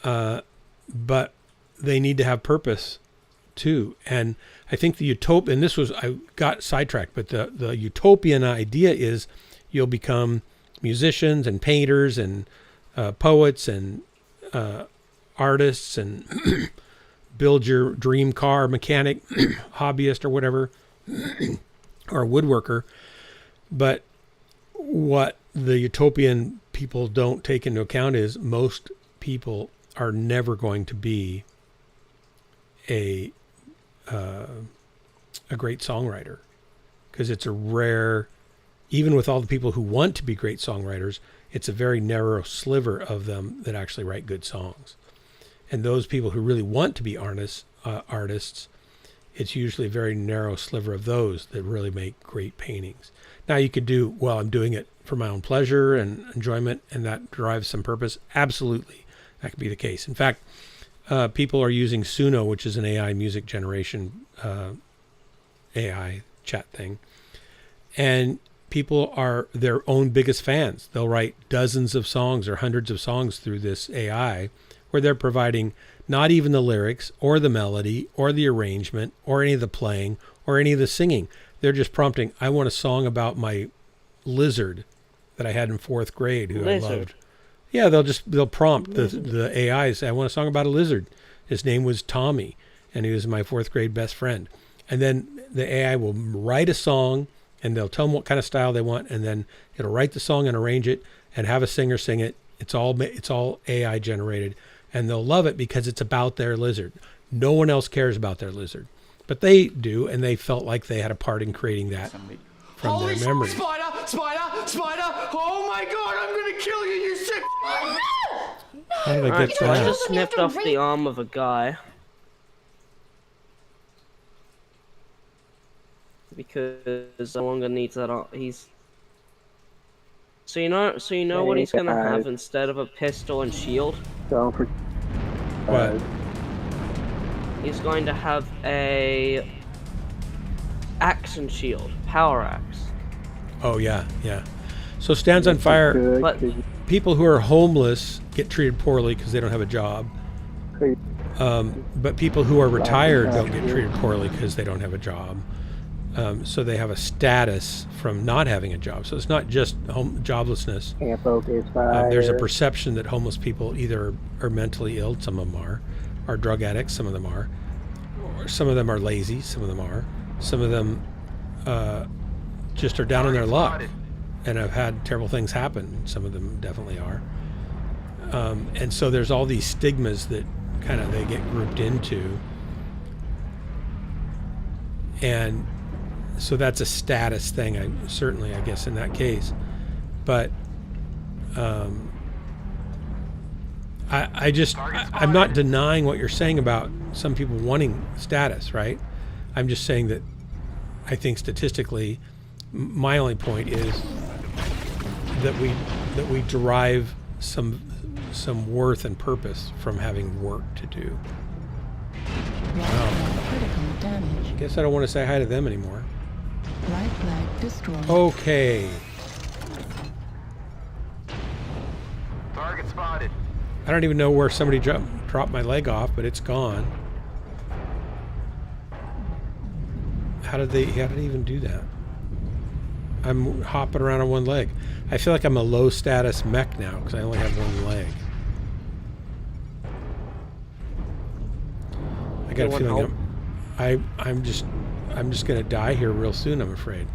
but they need to have purpose too. And I think the utopia, and I got sidetracked, but the utopian idea is you'll become musicians and painters and poets and artists and build your dream car, mechanic, hobbyist or whatever, or woodworker. But what the utopian people don't take into account is most people are never going to be a great songwriter, because it's a rare, even with all the people who want to be great songwriters, it's a very narrow sliver of them that actually write good songs. And those people who really want to be artists, it's usually a very narrow sliver of those that really make great paintings. Now you could do, well, I'm doing it for my own pleasure and enjoyment, and that derives some purpose. Absolutely, that could be the case. In fact, people are using Suno, which is an AI music generation AI chat thing, and people are their own biggest fans. They'll write dozens of songs or hundreds of songs through this AI, where they're providing not even the lyrics or the melody or the arrangement or any of the playing or any of the singing. They're just prompting, I want a song about my lizard that I had in 4th grade who I loved. Yeah, they'll prompt the AI, say, I want a song about a lizard. His name was Tommy, and he was my 4th grade best friend. And then the AI will write a song, and they'll tell them what kind of style they want, and then it'll write the song and arrange it and have a singer sing it. It's all AI generated, and they'll love it because it's about their lizard. No one else cares about their lizard, but they do, and they felt like they had a part in creating that from their memory. Spider! Oh my god, I'm gonna kill you, you sick! How did I Alright, get so I that? just snipped off the arm of a guy. Because no longer needs that arm. So you know what he's gonna have instead of a pistol and shield? What? He's going to have a axe and shield, power axe. Oh yeah. So stands on fire. Good, But- good, People who are homeless get treated poorly because they don't have a job. good. But people who are retired don't get treated poorly because they don't have a job. So they have a status from not having a job. So it's not just joblessness. Can't focus fire. There's a perception that homeless people either are mentally ill, some of them are drug addicts, some of them are, or some of them are lazy, some of them are, some of them just are down on their luck and have had terrible things happen. Some of them definitely are. And so there's all these stigmas that kind of they get grouped into. And so that's a status thing, I guess, in that case. But I'm not denying what you're saying about some people wanting status, right? I'm just saying that I think statistically, my only point is that we derive some worth and purpose from having work to do. Right flag critical damage. Guess I don't want to say hi to them anymore. Right flag destroyed. Okay. Target spotted. I don't even know where somebody dropped my leg off, but it's gone. How did they even do that? I'm hopping around on one leg. I feel like I'm a low status mech now because I only have one leg. I got a feeling I'm just gonna die here real soon, I'm afraid.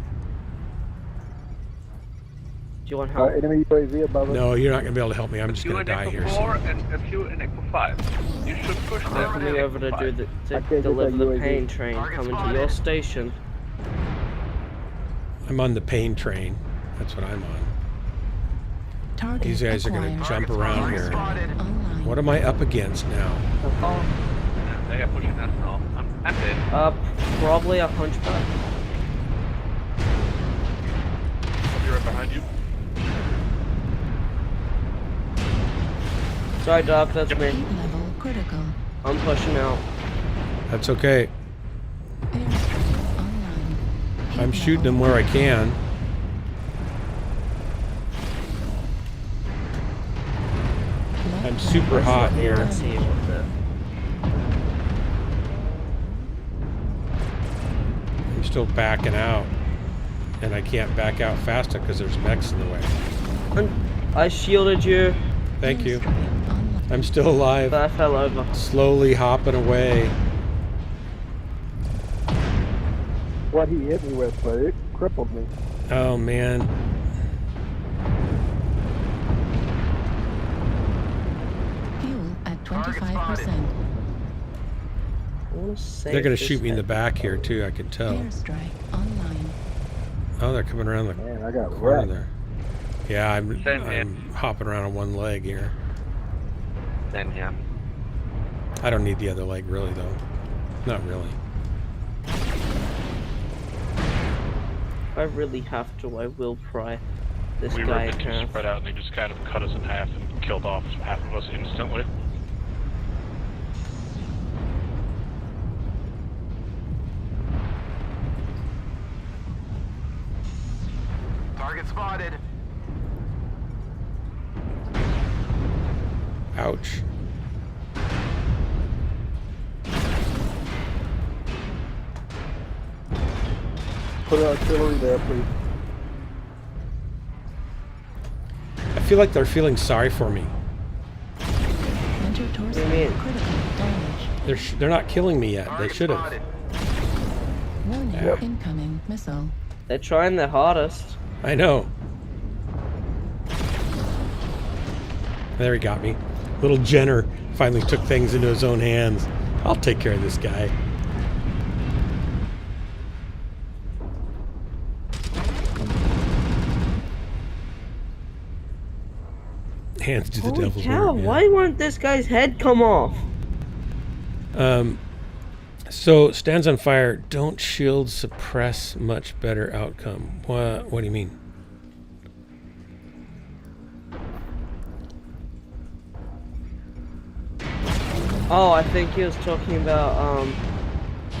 Do you want help? Enemy UAV above us. No, you're not gonna be able to help me. I'm just gonna die here soon. And a few in Echo 5. You should push them. I'll be over to do the, to Okay, deliver good, the UAV. pain train coming to your station. I'm on the pain train. That's what I'm on. Target These guys are gonna acquired. jump around here. Online. What am I up against now? They are pushing us now. I'm dead. Probably a hunchback. I'll be right behind you. Sorry, Doc, that's me. Heat level critical. I'm pushing out. That's okay. Airstrike online. Heat I'm shooting level them where I can. low I'm flag super hot critical here. Let's see damage. what the... I'm still backing out. And I can't back out faster because there's mechs in the way. I shielded you, Thank you. Airstrike online. I'm still alive. but I fell over. Slowly hopping away. What he hit me with, but it crippled me. Oh man. Fuel at 25%. I wanna save They're gonna this shoot me in the head. back here too, I can tell. Airstrike online. Oh, they're coming around the Man, I got corner wrecked. there. Yeah, I'm Same here. hopping around on one leg here. Then yeah. I don't need the other leg really though. Not really. If I really have to, I will pry this We guy were in too half. spread out and they just kind of cut us in half and killed off half of us instantly. Target spotted. Ouch. Put artillery there, please. I feel like they're feeling sorry for me. Enter torso do you mean? critical damage. They're not killing me yet. They Target should have. spotted. Warning, Yeah. incoming missile. They're trying their hardest. I know. There he got me. Little Jenner finally took things into his own hands. I'll take care of this guy. Hands to the Holy devil's cow, work, yeah. why won't this guy's head come off? So stands on fire. Don't shield suppress. Much better outcome. What do you mean? Oh, I think he was talking about,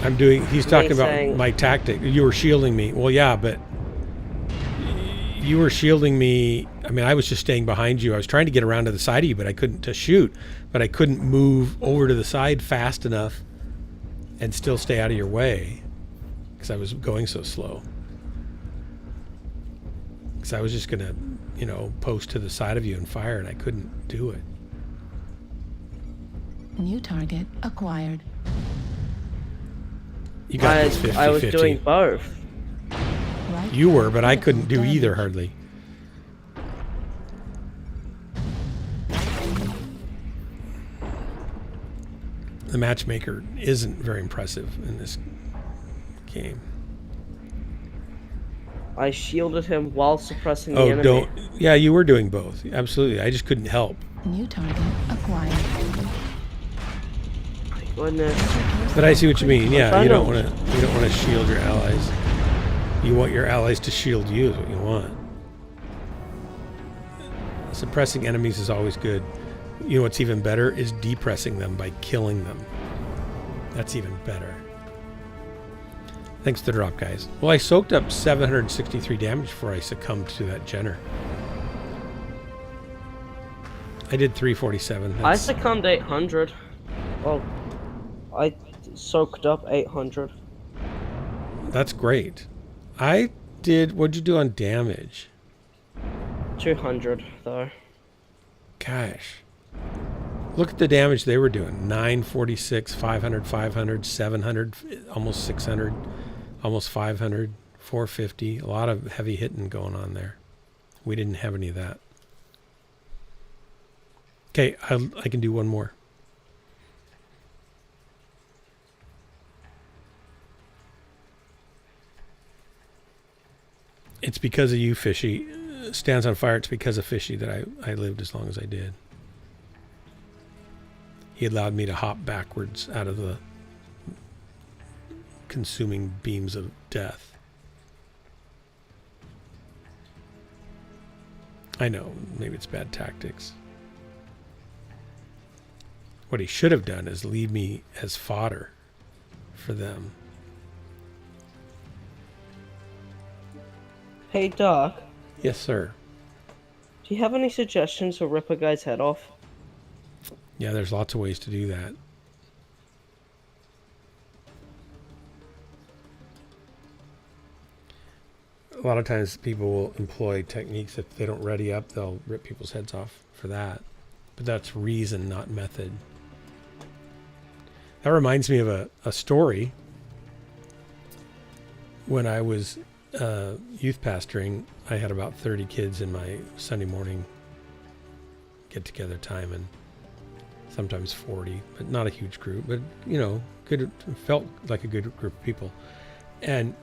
I'm doing. He's talking about saying- my tactic. You were shielding me. Well, yeah, but You were shielding me. I mean, I was just staying behind you. I was trying to get around to the side of you, but I couldn't to shoot. But I couldn't move over to the side fast enough and still stay out of your way because I was going so slow. Because I was just gonna, post to the side of you and fire, and I couldn't do it. New target acquired. You got this 50-50. I was doing both. Right. You were, but I couldn't do either hardly. The matchmaker isn't very impressive in this game. I shielded him while suppressing the enemy. Yeah, you were doing both. Absolutely. I just couldn't help. New target acquired. Goodness. But I see what you mean. Yeah, you don't want to shield your allies. You want your allies to shield you is what you want. Suppressing enemies is always good. You know what's even better is depressing them by killing them. That's even better. Thanks to the drop, guys. Well, I soaked up 763 damage before I succumbed to that Jenner. I did 347. I succumbed 800. Well, I soaked up 800. That's great. I did... What'd you do on damage? 200, though. Gosh. Look at the damage they were doing. 946, 500, 500, 700, almost 600, almost 500, 450. A lot of heavy hitting going on there. We didn't have any of that. Okay, I can do one more. It's because of you, Fishy. Stands on fire. It's because of Fishy that I lived as long as I did. He allowed me to hop backwards out of the consuming beams of death. I know, maybe it's bad tactics. What he should have done is leave me as fodder for them. Hey, Doc. Yes, sir. Do you have any suggestions to rip a guy's head off? Yeah, there's lots of ways to do that. A lot of times people will employ techniques. If they don't ready up, they'll rip people's heads off for that. But that's reason, not method. That reminds me of a story. When I was youth pastoring, I had about 30 kids in my Sunday morning get-together time, and sometimes 40, but not a huge group, but good, felt like a good group of people. And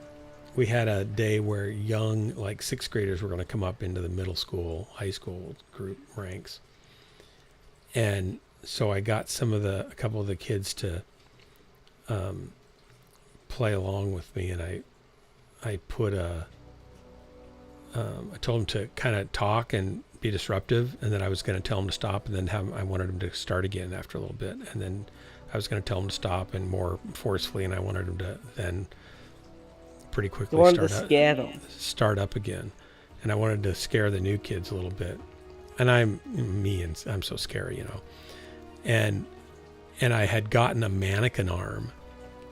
we had a day where young, like 6th graders were going to come up into the middle school, high school group ranks. And so I got a couple of the kids to play along with me, and I put I told them to kind of talk and be disruptive, and then I was going to tell them to stop, and then I wanted them to start again after a little bit, and then I was going to tell them to stop and more forcefully, and I wanted them to then pretty quickly start up again, and I wanted to scare the new kids a little bit, and I'm so scary, and I had gotten a mannequin arm,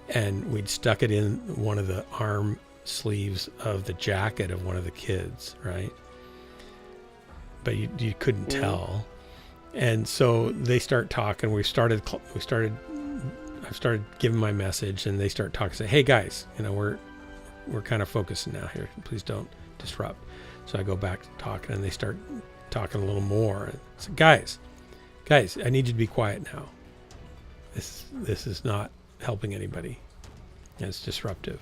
and we'd stuck it in one of the arm sleeves of the jacket of one of the kids, right? But you couldn't tell. And so they start talking. I started giving my message, and they start talking, say, hey guys, we're kind of focusing now here. Please don't disrupt. So I go back to talking, and they start talking a little more. And I said, guys, I need you to be quiet now. This is not helping anybody. And it's disruptive.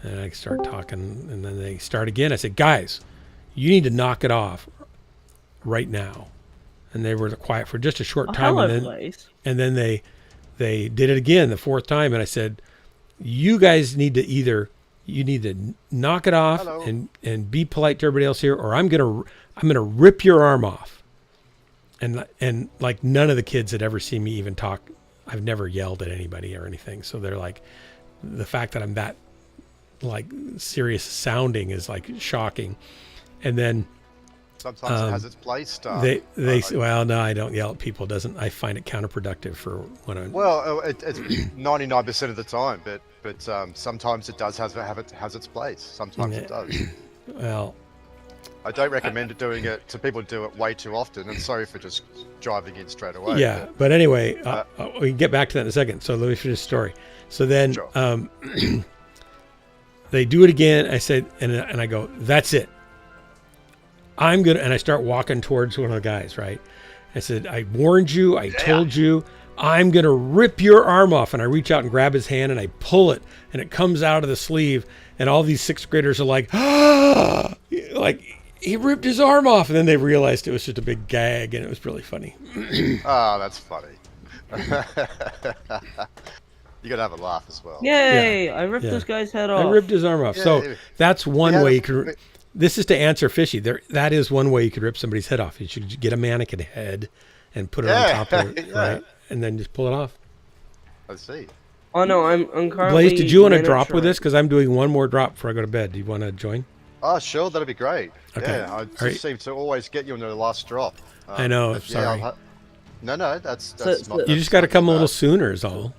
And I start talking, and then they start again. I said, guys, you need to knock it off right now. And they were quiet for just a short time. And then they did it again the 4th time. And I said, you guys need to knock it off and be polite to everybody else here, or I'm gonna rip your arm off. And like none of the kids had ever seen me even talk. I've never yelled at anybody or anything. So they're like, the fact that I'm that like serious sounding is like shocking. And then Sometimes it has its place. well, no, I don't yell at people. I find it counterproductive for when I'm. Well, it's 99% of the time, but sometimes it does has its place. Sometimes it does. Well, I don't recommend doing it to people who do it way too often. And sorry for just driving in straight away. yeah, but anyway, we can get back to that in a second. So let me finish the story. So then Sure. they do it again. I said, and I go, that's it. I'm going to, and I start walking towards one of the guys, right? I said, I warned you. I told you. I'm going to rip your arm off. And I reach out and grab his hand and I pull it and it comes out of the sleeve. And all these sixth graders are like, ah, like he ripped his arm off. And then they realized it was just a big gag and it was really funny. Oh, that's funny. You got to have a laugh as well. Yay! I ripped this guy's head off. I ripped his arm off. Yeah, So that's one way you could. could. This is to answer Fishy. That is one way you could rip somebody's head off. You should get a mannequin head and put it on top of it, right? And then just pull it off. I see. Oh no, I'm currently. Blaze, did you want to drop miniaturing. with this? Because I'm doing one more drop before I go to bed. Do you want to join? Oh, sure, that'd be great. Okay. Yeah, I All just right. seem to always get you on the last drop. I know, but sorry. No, that's So- not. You just got to come a little sooner, is all.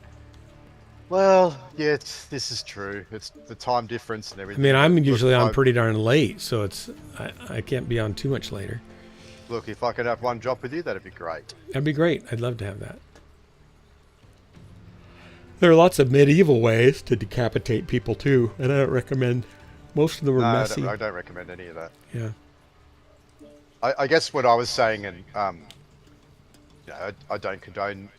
Well, yeah, this is true. It's the time difference and I everything. mean, I'm but usually look, on pretty darn late, so I can't be on too much later. Look, if I could have one drop with you, that'd be great. That'd be great. I'd love to have that. There are lots of medieval ways to decapitate people too, and I don't recommend. Most of them are No, messy. I don't recommend any of that. Yeah. I guess what I was saying, and I don't condone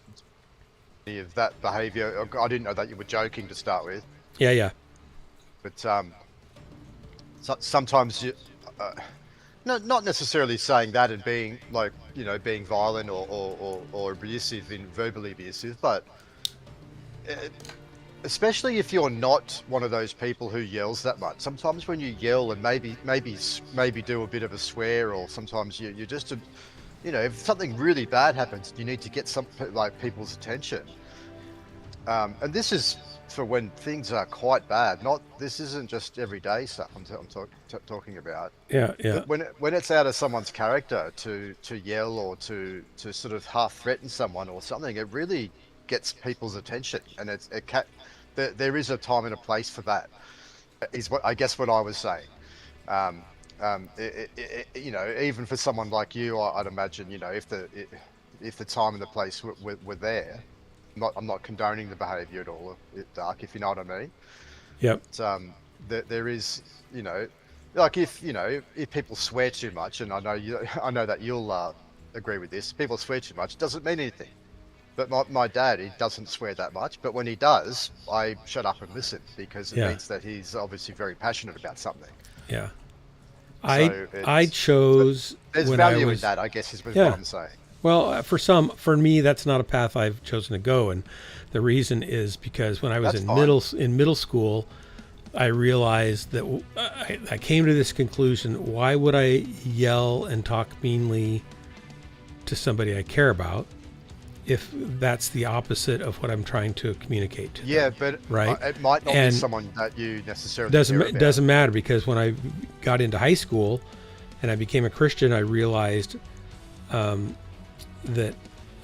any of that behaviour. I didn't know that you were joking to start with, Yeah. but sometimes you, not necessarily saying that and being like being violent or abusive, verbally abusive, but especially if you're not one of those people who yells that much. Sometimes when you yell and maybe do a bit of a swear, or sometimes you just if something really bad happens, you need to get people's attention. And this is for when things are quite bad. This isn't just everyday stuff I'm talking about. Yeah. But when it's out of someone's character to yell or to sort of half threaten someone or something, it really gets people's attention, and there is a time and a place for that. Is what I guess what I was saying. Even for someone like you, I'd imagine, if the time and the place were there. I'm not condoning the behaviour at all, Dark, if you know what I mean. Yep. But, there is, like if people swear too much, and I know that you'll agree with this. People swear too much, it doesn't mean anything. But my dad, he doesn't swear that much. But when he does, I shut up and listen, because it means that he's obviously very passionate about something. Yeah. So I chose there's when value I was in that, I guess, is what Yeah. I'm saying. Well, for me, that's not a path I've chosen to go, and the reason is because when I was in middle school, I realized that I came to this conclusion: why would I yell and talk meanly to somebody I care about if that's the opposite of what I'm trying to communicate to them? Yeah, but right? It might not And be someone that you necessarily care about. doesn't matter, because when I got into high school and I became a Christian, I realized that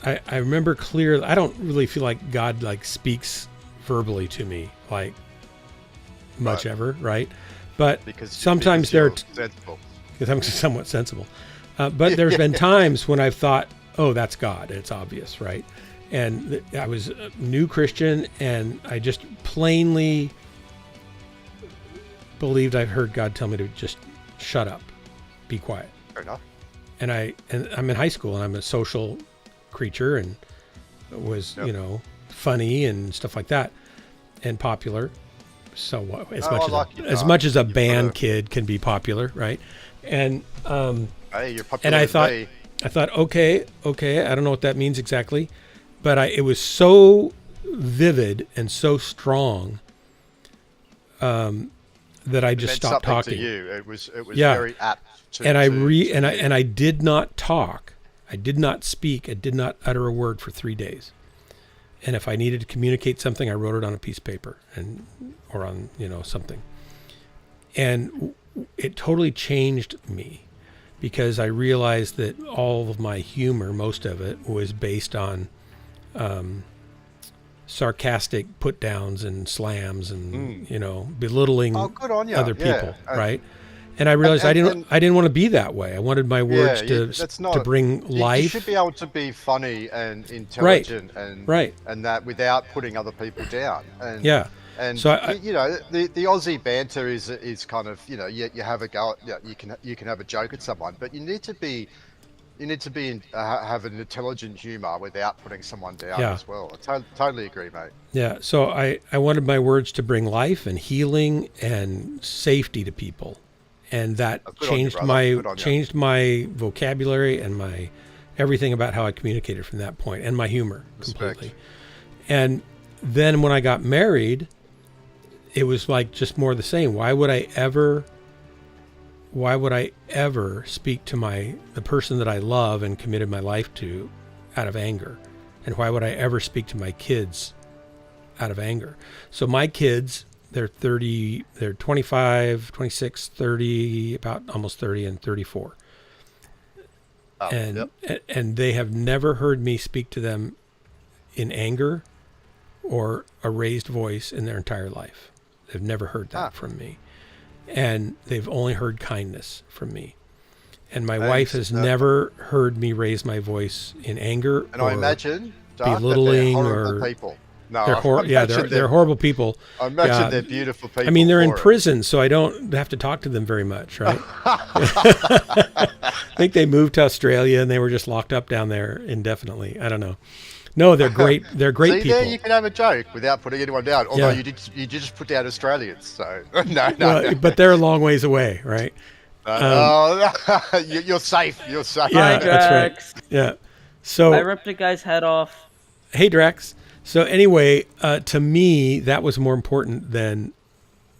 I remember clearly. I don't really feel like God speaks verbally to me much ever, right? But because sometimes you're sensible. because I'm somewhat sensible. But there's been times when I've thought, oh, that's God. It's obvious, right? And I was a new Christian, and I just plainly believed I heard God tell me to just shut up, be quiet. Fair enough. And I'm in high school, and I'm a social creature, and was funny and stuff like that, and popular. So as much as a band kid can be popular, right? And Hey, you're popular. and I thought, okay, I don't know what that means exactly, but it was so vivid and so strong that I just stopped talking. To you. It was very apt. And I did not talk. I did not speak. I did not utter a word for 3 days. And if I needed to communicate something, I wrote it on a piece of paper or on something. And it totally changed me, because I realized that all of my humor, most of it, was based on sarcastic put downs and slams and belittling Oh, good on you. other Yeah. people, right? And I realized I didn't want to be that way. I wanted my words that's to bring life. You should be able to be funny and intelligent and that without putting other people down. And and so the Aussie banter is kind of, you have a go at, you can have a joke at someone, but you need to be have an intelligent humor without putting someone down as well. I totally agree, mate. Yeah. So I wanted my words to bring life and healing and safety to people. And that changed my vocabulary and my everything about how I communicated from that point, and my humor completely. And then when I got married, it was like just more the same. Why would I ever speak to the person that I love and committed my life to out of anger? And why would I ever speak to my kids out of anger? So my kids, they're 25, 26, 30, about almost 30 and 34. And they have never heard me speak to them in anger or a raised voice in their entire life. They've never heard that from me. And they've only heard kindness from me. And my wife has never heard me raise my voice in anger and or I imagine, belittling or people. No, they're horrible people. I imagine they're beautiful people. I mean, they're in prison, so I don't have to talk to them very much, right? I think they moved to Australia and they were just locked up down there indefinitely. I don't know. No, they're great. They're great people. There you can have a joke without putting anyone down. Although you did just put down Australians, so no. But they're a long ways away, right? You're safe. You're safe. Yeah, Hi, Drax. that's right. Yeah. So I ripped a guy's head off. Hey, Drax. So anyway, to me, that was more important than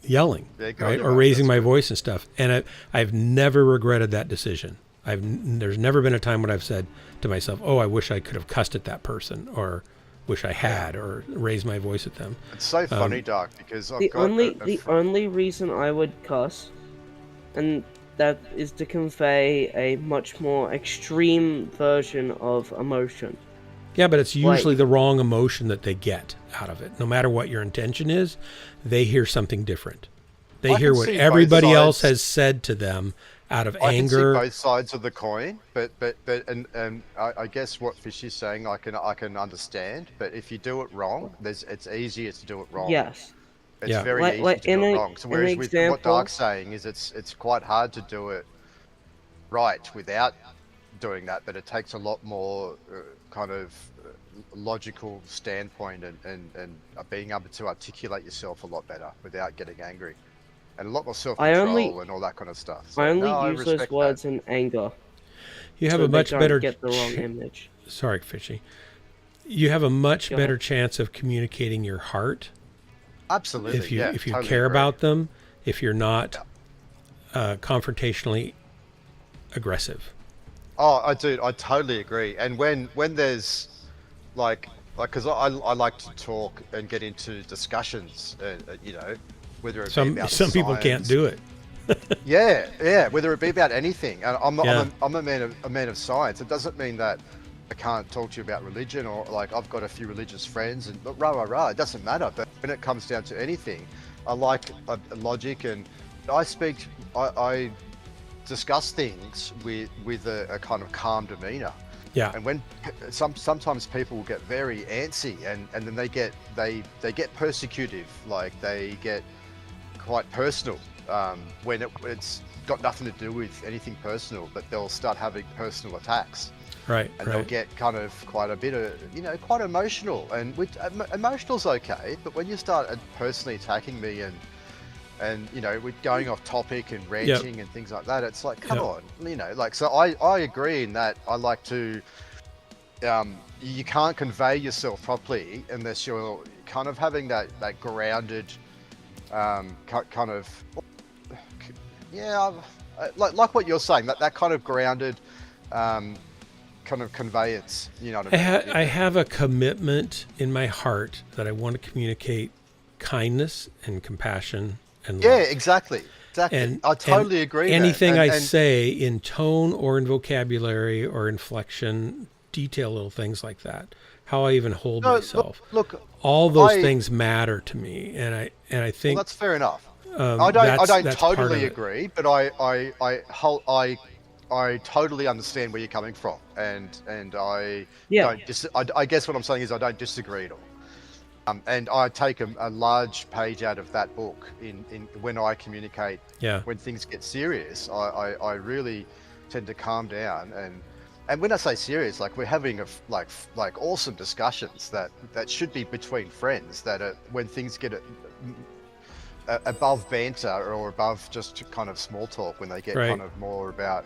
yelling, right? Or raising my voice and stuff. And I've never regretted that decision. There's never been a time when I've said to myself, "Oh, I wish I could have cussed at that person," or "Wish I had," or raised my voice at them. It's so funny, Doc, because the only reason I would cuss, and that is to convey a much more extreme version of emotion. Yeah, but it's usually the wrong emotion that they get out of it. No matter what your intention is, they hear something different. They hear what everybody else has said to them out of anger. I can see both sides of the coin, but I guess what Fishy's saying I can understand. But if you do it wrong, it's easier to do it wrong. Yes. It's very easy to do it wrong. So whereas with what Dark's saying is it's quite hard to do it right without doing that, but it takes a lot more kind of logical standpoint and being able to articulate yourself a lot better without getting angry, and a lot more self-control and all that kind of stuff. So, I only use those words in anger. You have a much better get the wrong image. Sorry, Fishy. You have a much better chance of communicating your heart. Absolutely. If you totally care agree. about them, if you're not confrontationally aggressive. Oh, I totally agree. And when there's like because I like to talk and get into discussions, whether it be about some people can't do it. yeah, whether it be about anything. And I'm a man of science. It doesn't mean that I can't talk to you about religion, or like I've got a few religious friends and rah. It doesn't matter. But when it comes down to anything, I like logic, and I discuss things with a kind of calm demeanor. Yeah. And when sometimes people will get very antsy and then they get persecutive, like they get quite personal when it's got nothing to do with anything personal, but they'll start having personal attacks. Right. And they'll get kind of quite a bit of, quite emotional. And emotional's okay, but when you start personally attacking me and we're going off topic and ranting and things like that, it's like, come on, so I agree in that. I like to, you can't convey yourself properly unless you're kind of having that grounded, kind of, like what you're saying, that kind of grounded, kind of conveyance, you know what I mean? I have a commitment in my heart that I want to communicate kindness and compassion and love. Yeah, exactly. Exactly. And I totally agree. man. Anything I And say in tone or in vocabulary or inflection, detail little things like that. How I even hold no, myself. look, All those I things matter to me, and I well, think that's fair enough. I don't that's part of totally it. agree, but I totally understand where you're coming from, and I Yeah. don't I guess what I'm saying is I don't disagree at all. And I take a large page out of that book in when I communicate. Yeah. When things get serious, I really tend to calm down, and when I say serious, like we're having like awesome discussions that should be between friends, that are, when things get above banter or above just kind of small talk, when they get Right. kind of more about,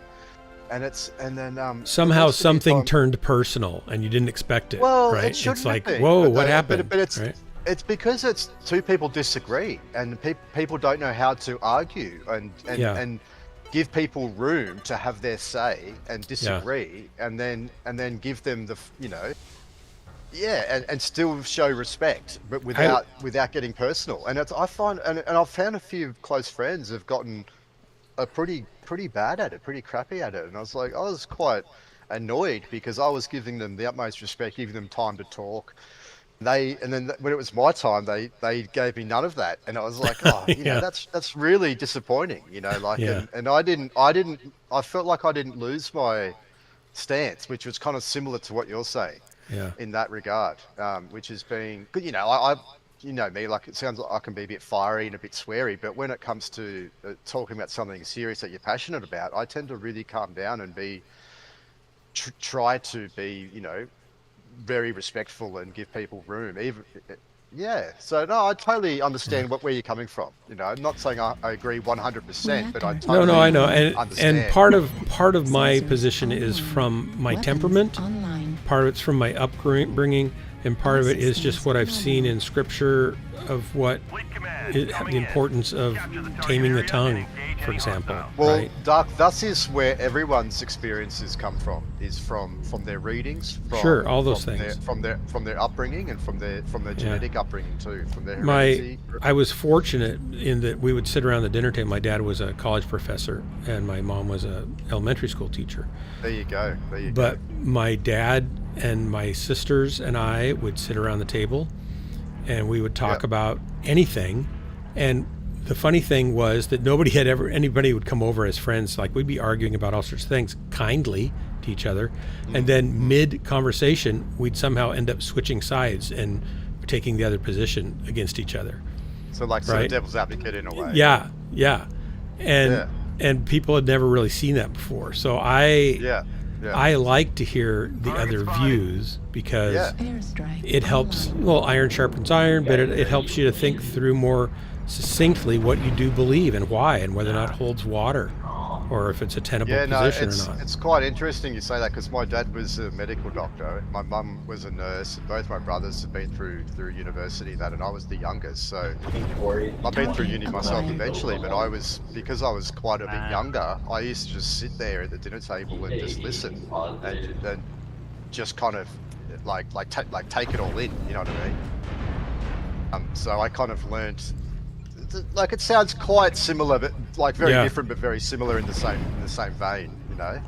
and then Somehow there needs to be something time- turned personal, and you didn't expect it. Well, right? it shouldn't It's like, be, whoa, what happened? But it's right? it's because it's two people disagree, and people don't know how to argue Yeah. and give people room to have their say and disagree, and then give them and still show respect, but without getting personal. And I find, and I've found a few close friends have gotten pretty bad at it, pretty crappy at it, and I was quite annoyed because I was giving them the utmost respect, giving them time to talk. And then when it was my time, they gave me none of that, and I was like, oh, you know, that's really disappointing, you know, like, and I felt like I didn't lose my stance, which was kind of similar to what you're saying, in that regard, which is being good, you know, I you know me, like, it sounds like I can be a bit fiery and a bit sweary, but when it comes to talking about something serious that you're passionate about, I tend to really calm down and try to be, you know, very respectful and give people room. So no, I totally understand where you're coming from. You know, I'm not saying I agree 100%, but I totally I know, understand. and part of my position is from my temperament. Part of it's from my upbringing, and part of it is just what I've seen in scripture of what the importance of taming the tongue, for example. Well, right? Doc, that is where everyone's experiences come from. Is from their readings. All those things. From their upbringing, and from their genetic upbringing too. From their heredity. I was fortunate in that we would sit around the dinner table. My dad was a college professor, and my mom was a elementary school teacher. There you go. But my dad and my sisters and I would sit around the table, and we would talk about anything. And the funny thing was that anybody would come over as friends. Like, we'd be arguing about all sorts of things kindly to each other. And then mid conversation, we'd somehow end up switching sides and taking the other position against each other. So like sort of devil's advocate in a way. Yeah. And people had never really seen that before. So I like to hear the other views because it helps. Well, iron sharpens iron, but it helps you to think through more succinctly what you do believe and why, and whether or not it holds water, or if it's a tenable position or not. It's quite interesting you say that, because my dad was a medical doctor, my mum was a nurse, and both my brothers have been through university, and I was the youngest, so I've been through uni myself eventually, but because I was quite a bit younger, I used to just sit there at the dinner table and just listen, and just kind of take it all in, you know what I mean? So I kind of learned, like, it sounds quite similar, but like very different, but very similar in the same vein, you know.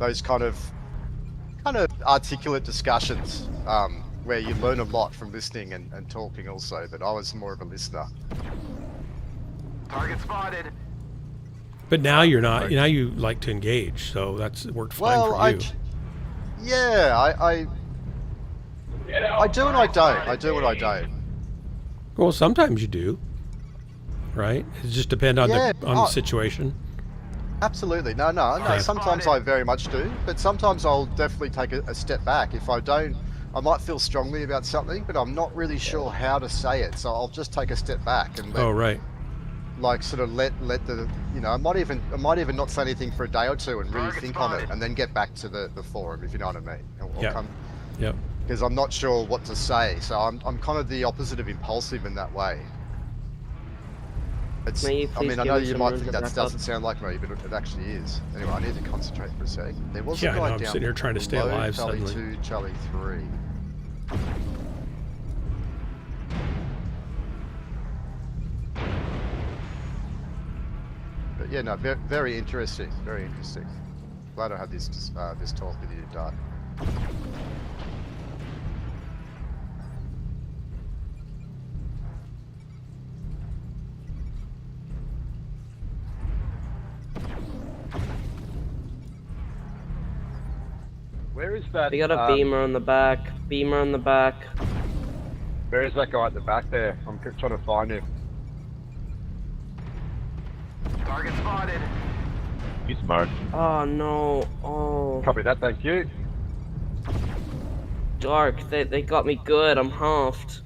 Those kind of articulate discussions, where you learn a lot from listening and talking also. But I was more of a listener. Target spotted. But now you're not. Now you like to engage, so that's worked fine for you. I do and I don't. I do and I don't. Well, sometimes you do. Right? It just depends on the situation. Absolutely. No. Sometimes I very much do, but sometimes I'll definitely take a step back. If I don't, I might feel strongly about something, but I'm not really sure how to say it, so I'll just take a step back and let the, you know, I might even not say anything for a day or two and really think on it, and then get back to the forum, if you know what I mean. Because I'm not sure what to say, so I'm kind of the opposite of impulsive in that way. I know you might think that doesn't sound like me, but it actually is. Anyway, I need to concentrate for a sec. There was a guy down I'm sitting here trying to stay alive Charlie suddenly. 2, Charlie 3. yeah, no, very interesting. Very interesting. Glad I had this this talk with you, Dark. Where is that? We got a beamer on the back. Beamer on the back. Where is that guy at the back there? I'm trying to find him. Target spotted. He's marked. Oh no. Oh. Copy that, thank you. Dark. They got me good. I'm halved.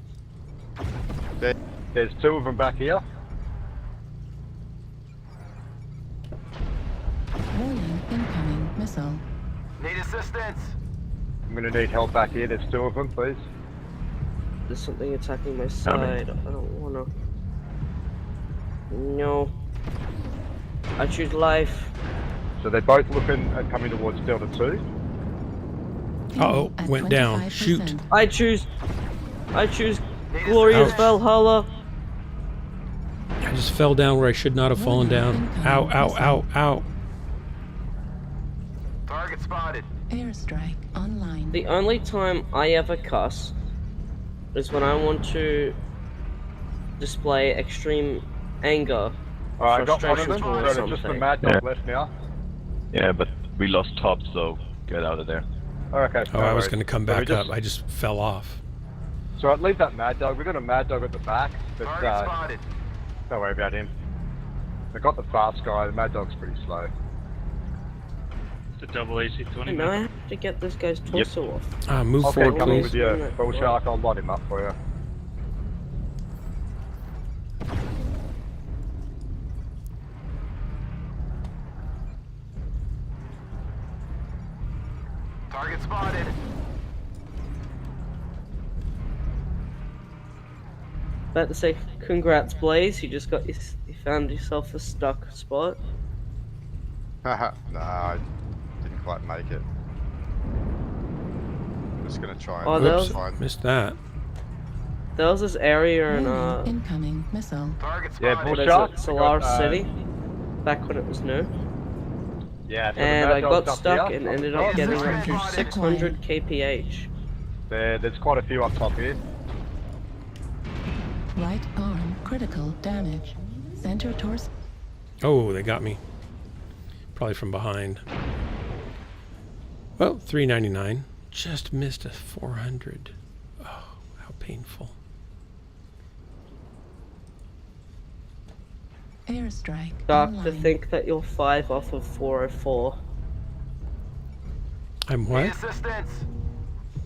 There's two of them back here. Warning, incoming missile. Need assistance. I'm gonna need help back here. There's two of them, please. There's something attacking my side. I don't wanna. No. I choose life. So they're both looking at coming towards Delta 2. Uh-oh, At went down. 25%. Shoot. I choose Glorious Ouch. Valhalla. I just fell down where I should not have fallen down. Ow, ow, ow, ow. Target spotted. Airstrike online. The only time I ever cuss is when I want to display extreme anger, Alright, got one of frustration them. So towards there's just the something. Mad Dog left now. Yeah, but we lost top, so get out of there. Oh, okay. Oh, no I was worries. going to come So we back just- up. I just fell off. So I'd leave that Mad Dog. We've got a Mad Dog at the back. But, Target spotted. don't worry about him. They've got the fast guy. The Mad Dog's pretty slow. It's a double AC-20. Now I have to get this guy's torso off. Move Okay, forward, come in please. with you. Bull Shark, I'll light him up for you. Target spotted. About to say, congrats, Blaze. You just got you found yourself a stuck spot. Haha, no, I didn't quite make it. I'm just gonna try and Oh, that Oops, was- find. missed that. There was this area in Warning, incoming missile. Target Yeah, spotted. Bull what is Shark. it, Solar we got, City, back when it was new. Yeah, so the And Mad I Dog's got up stuck here. and ended Oh, up getting up to Target 600 kph. There's quite a few up top here. Right arm critical damage. Center torso. Oh, they got me. Probably from behind. Well, 399. Just missed a 400. Oh, how painful. Airstrike Dark to online. think that you're 5 off of 404. I'm Need what? assistance.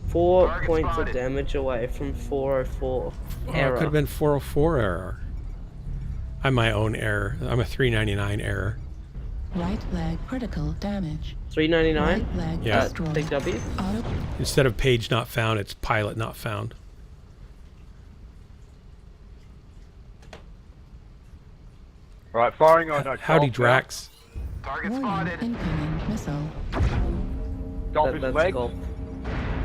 4 Target points of spotted. damage away from 404. Oh, it Error. could have been 404 error. I'm my own error. I'm a 399 error. Right leg critical damage. 399? Right leg Yeah. destroyed. Big W? Auto Instead of page not found, it's pilot not found. Right, firing on Howdy, Dolph Drax. Target warning, spotted. incoming missile. now. Dolphin's That's leg. gold.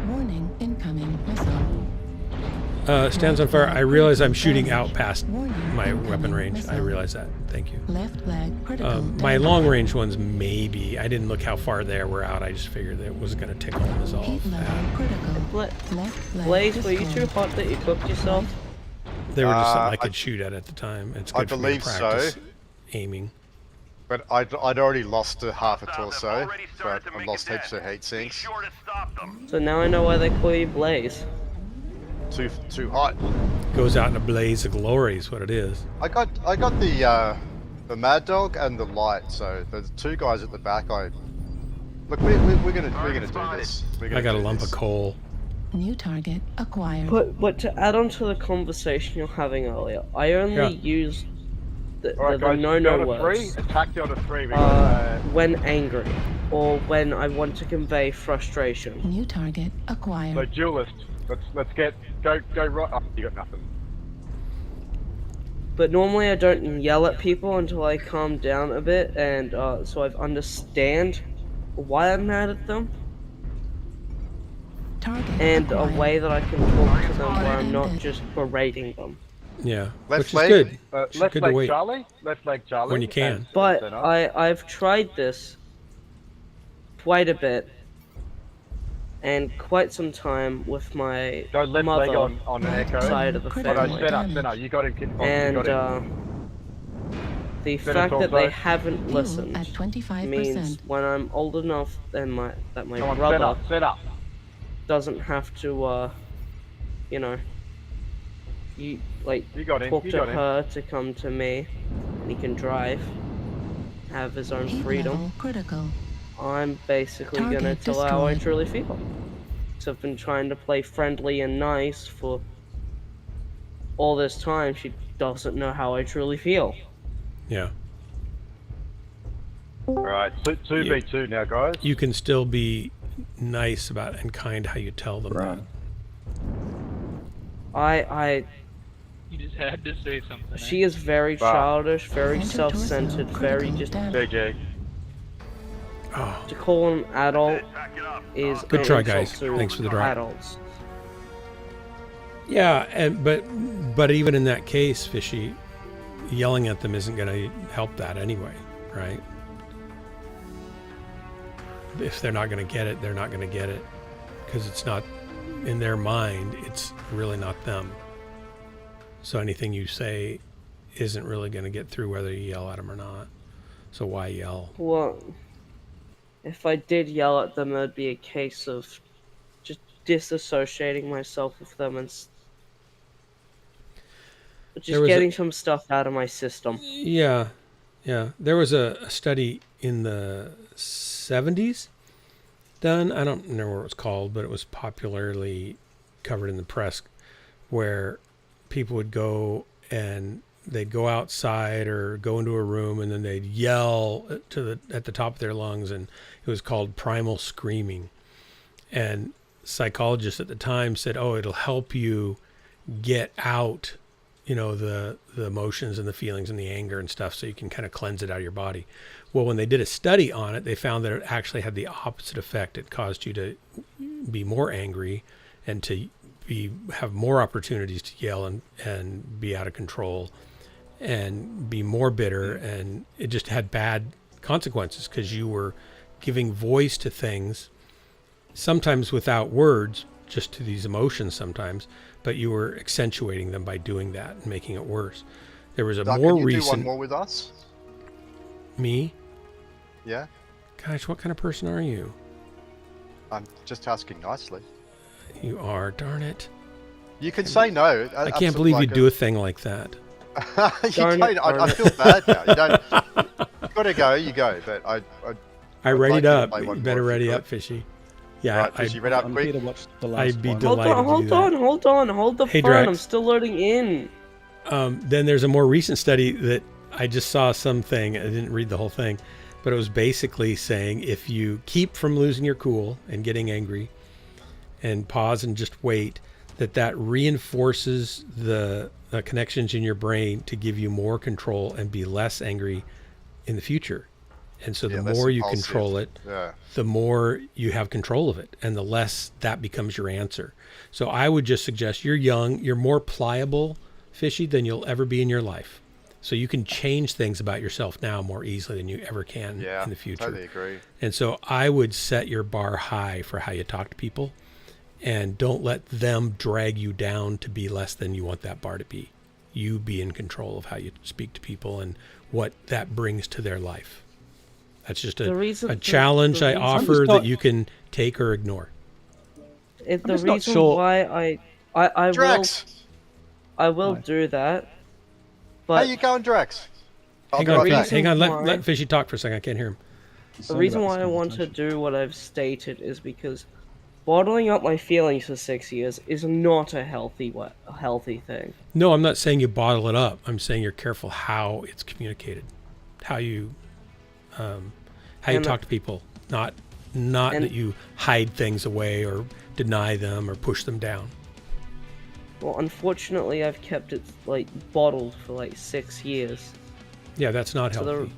Warning, incoming missile. Stands on fire. I realize I'm shooting out past Warning, my incoming weapon range. I missile. realize that. Thank you. Left leg critical My damage. long range ones, maybe. I didn't look how far they were out. I just figured that it was going to tickle them as all. Heat level critical. Left leg Blaze, were you too destroyed. hot that you cooked yourself? They were just something I I- could shoot at the time. It's I good for me to believe so. practice aiming. But I'd already lost a half a They've torso, already started but to I make lost it heaps of dead. heat Be sinks. sure to stop them. So now I know why they call you Blaze. Too hot. Goes out in a blaze of glory is what it is. I got the Mad Dog and the light. So the two guys at the back. Look, we're gonna do this. We're gonna I got a do lump this. of coal. New target acquired. But to add on to the conversation you're having earlier, I only Yeah. use the Alright, guys, no-no Delta 3. words Attack Delta 3. We got, when angry or when I want to convey frustration. New target so acquired. duelist. Let's get go right. Oh, you got nothing. But normally I don't yell at people until I calm down a bit and so I understand why I'm mad at them Target and a acquired. way that I can talk to them where I'm not just berating them. Yeah, Left which leg. is good. It's Left good to leg wait. Charlie. Left leg Charlie. When you can. and But center. I've tried this quite a bit and quite some time with my Go left leg mother on an Right echo. side of the critical Oh no, family. damage. center. You got him, Kid Fox. You And got him. the Center fact that they torso. haven't Fuel listened at 25%. means when I'm old enough that my Come on, brother center. doesn't have to you know, you like You got him. talk You to got him. her to come to me, and he can drive, have his own Heat freedom. level critical. I'm basically gonna Target tell her how I destroyed. truly feel. So I've been trying to play friendly and nice for all this time. She doesn't know how I truly feel. Yeah. Alright, 2v2 now, guys. You can still be nice about and kind how you tell them that. I You just had to say something. she is very Bah. childish, very Center torso self-centered, very critical just damage. JJ. Oh, to call an adult Back it up. is Good an try, insult guys. to Thanks for the drop. adults. yeah, and but even in that case, Fishy, yelling at them isn't going to help that anyway, right? If they're not going to get it, they're not going to get it because it's not in their mind. It's really not them. So anything you say isn't really going to get through whether you yell at them or not. So why yell? Well, if I did yell at them, it'd be a case of just disassociating myself with them and There just was getting some stuff out of my system. Yeah. There was a study in the 70s done. I don't know what it was called, but it was popularly covered in the press, where people would go and they'd go outside or go into a room and then they'd yell at the top of their lungs, and it was called primal screaming. And psychologists at the time said, "Oh, it'll help you get out, the emotions and the feelings and the anger and stuff, so you can kind of cleanse it out of your body." Well, when they did a study on it, they found that it actually had the opposite effect. It caused you to be more angry and to have more opportunities to yell and be out of control and be more bitter, and it just had bad consequences because you were giving voice to things, sometimes without words, just to these emotions sometimes, but you were accentuating them by doing that and making it worse. There was a Doc, more can you do one recent... more with us? Me? Yeah? Gosh, what kind of person are you? I'm just asking nicely. You are, darn it. You can say no. I can't believe you do a thing like that. You Darn don't. it, I darn feel bad now. You don't. You gotta go. You go. But I I'd readied like you to up. play You one better more if you ready could. up, Fishy. Yeah, Right, Fishy, read up I'm quick. here to watch the last I'd be one. delighted. Hold to do on, that. hold the Hey, phone. Drax. I'm still loading in. Then there's a more recent study that I just saw something. I didn't read the whole thing, but it was basically saying if you keep from losing your cool and getting angry and pause and just wait, that reinforces the connections in your brain to give you more control and be less angry in the future. And so the less more you impulsive. control it, Yeah. the more you have control of it, and the less that becomes your answer. So I would just suggest, you're young, you're more pliable, Fishy, than you'll ever be in your life. So you can change things about yourself now more easily than you ever can Yeah. in the future. Totally agree. And so I would set your bar high for how you talk to people, and don't let them drag you down to be less than you want that bar to be. You be in control of how you speak to people and what that brings to their life. That's just a challenge I offer that you can take or ignore. The just not reason sure- why I Drax, will do that, how but you going, Drax? I'll Hang be on, right back. reason hang on. why- Let Fishy talk for a second. I can't hear him. the reason why I want to do what I've stated is because bottling up my feelings for 6 years is not a healthy thing. No, I'm not saying you bottle it up. I'm saying you're careful how it's communicated, how you talk to people. Not that you hide things away or deny them or push them down. Well, unfortunately, I've kept it bottled for 6 years. Yeah, that's not So healthy.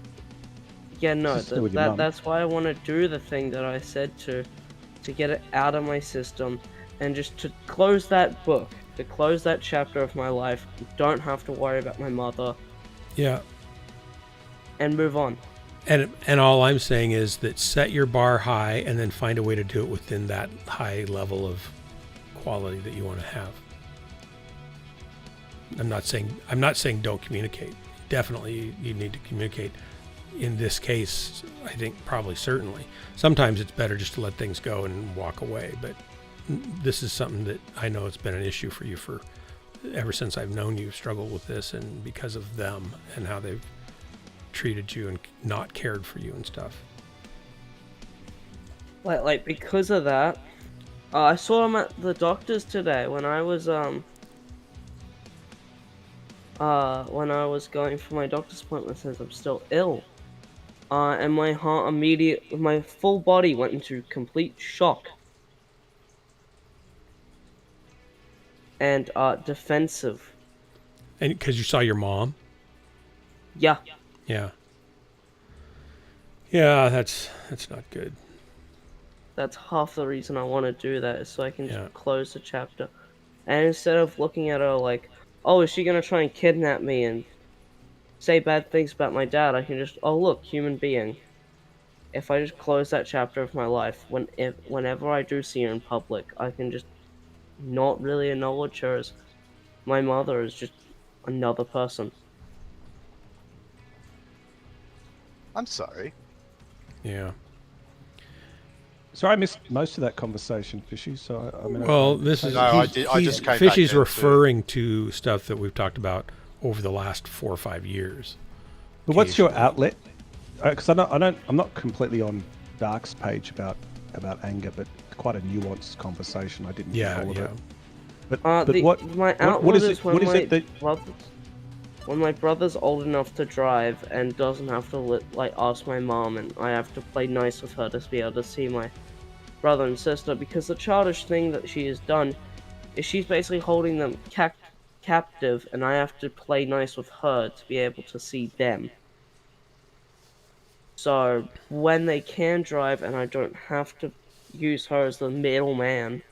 Yeah, no, Just stay with your mum. that's why I want to do the thing that I said to get it out of my system and just to close that book. to close that chapter of my life, don't have to worry about my mother, Yeah. and move on. And all I'm saying is that set your bar high and then find a way to do it within that high level of quality that you want to have. I'm not saying don't communicate. Definitely you need to communicate. In this case, I think probably certainly. Sometimes it's better just to let things go and walk away, but this is something that I know it's been an issue for you for ever since I've known you, struggled with this, and because of them and how they've treated you and not cared for you and stuff. Like because of that, I saw him at the doctor's today when I was going for my doctor's appointment, since I'm still ill. And my heart my full body went into complete shock. And defensive. And because you saw your mom? Yeah. Yeah. Yeah, that's not good. That's half the reason I want to do that, is so I can just close the chapter. And instead of looking at her like, oh, is she gonna try and kidnap me and say bad things about my dad, I can just, oh look, human being. If I just close that chapter of my life, whenever I do see her in public, I can just not really acknowledge her as my mother, is just another person. I'm sorry. Yeah. So I missed most of that conversation, Fishy. So I mean, Well, this is No, I just came back Fishy's then, referring to stuff that we've talked about over the last 4 or 5 years. But what's your outlet? Because I'm not completely on Dark's page about anger, but quite a nuanced conversation. I didn't get all of it. But my outlet what is is it? when What is my it that? when my brother's old enough to drive and doesn't have to ask my mom, and I have to play nice with her to be able to see my brother and sister, because the childish thing that she has done is she's basically holding them captive, and I have to play nice with her to be able to see them. So when they can drive and I don't have to use her as the middleman,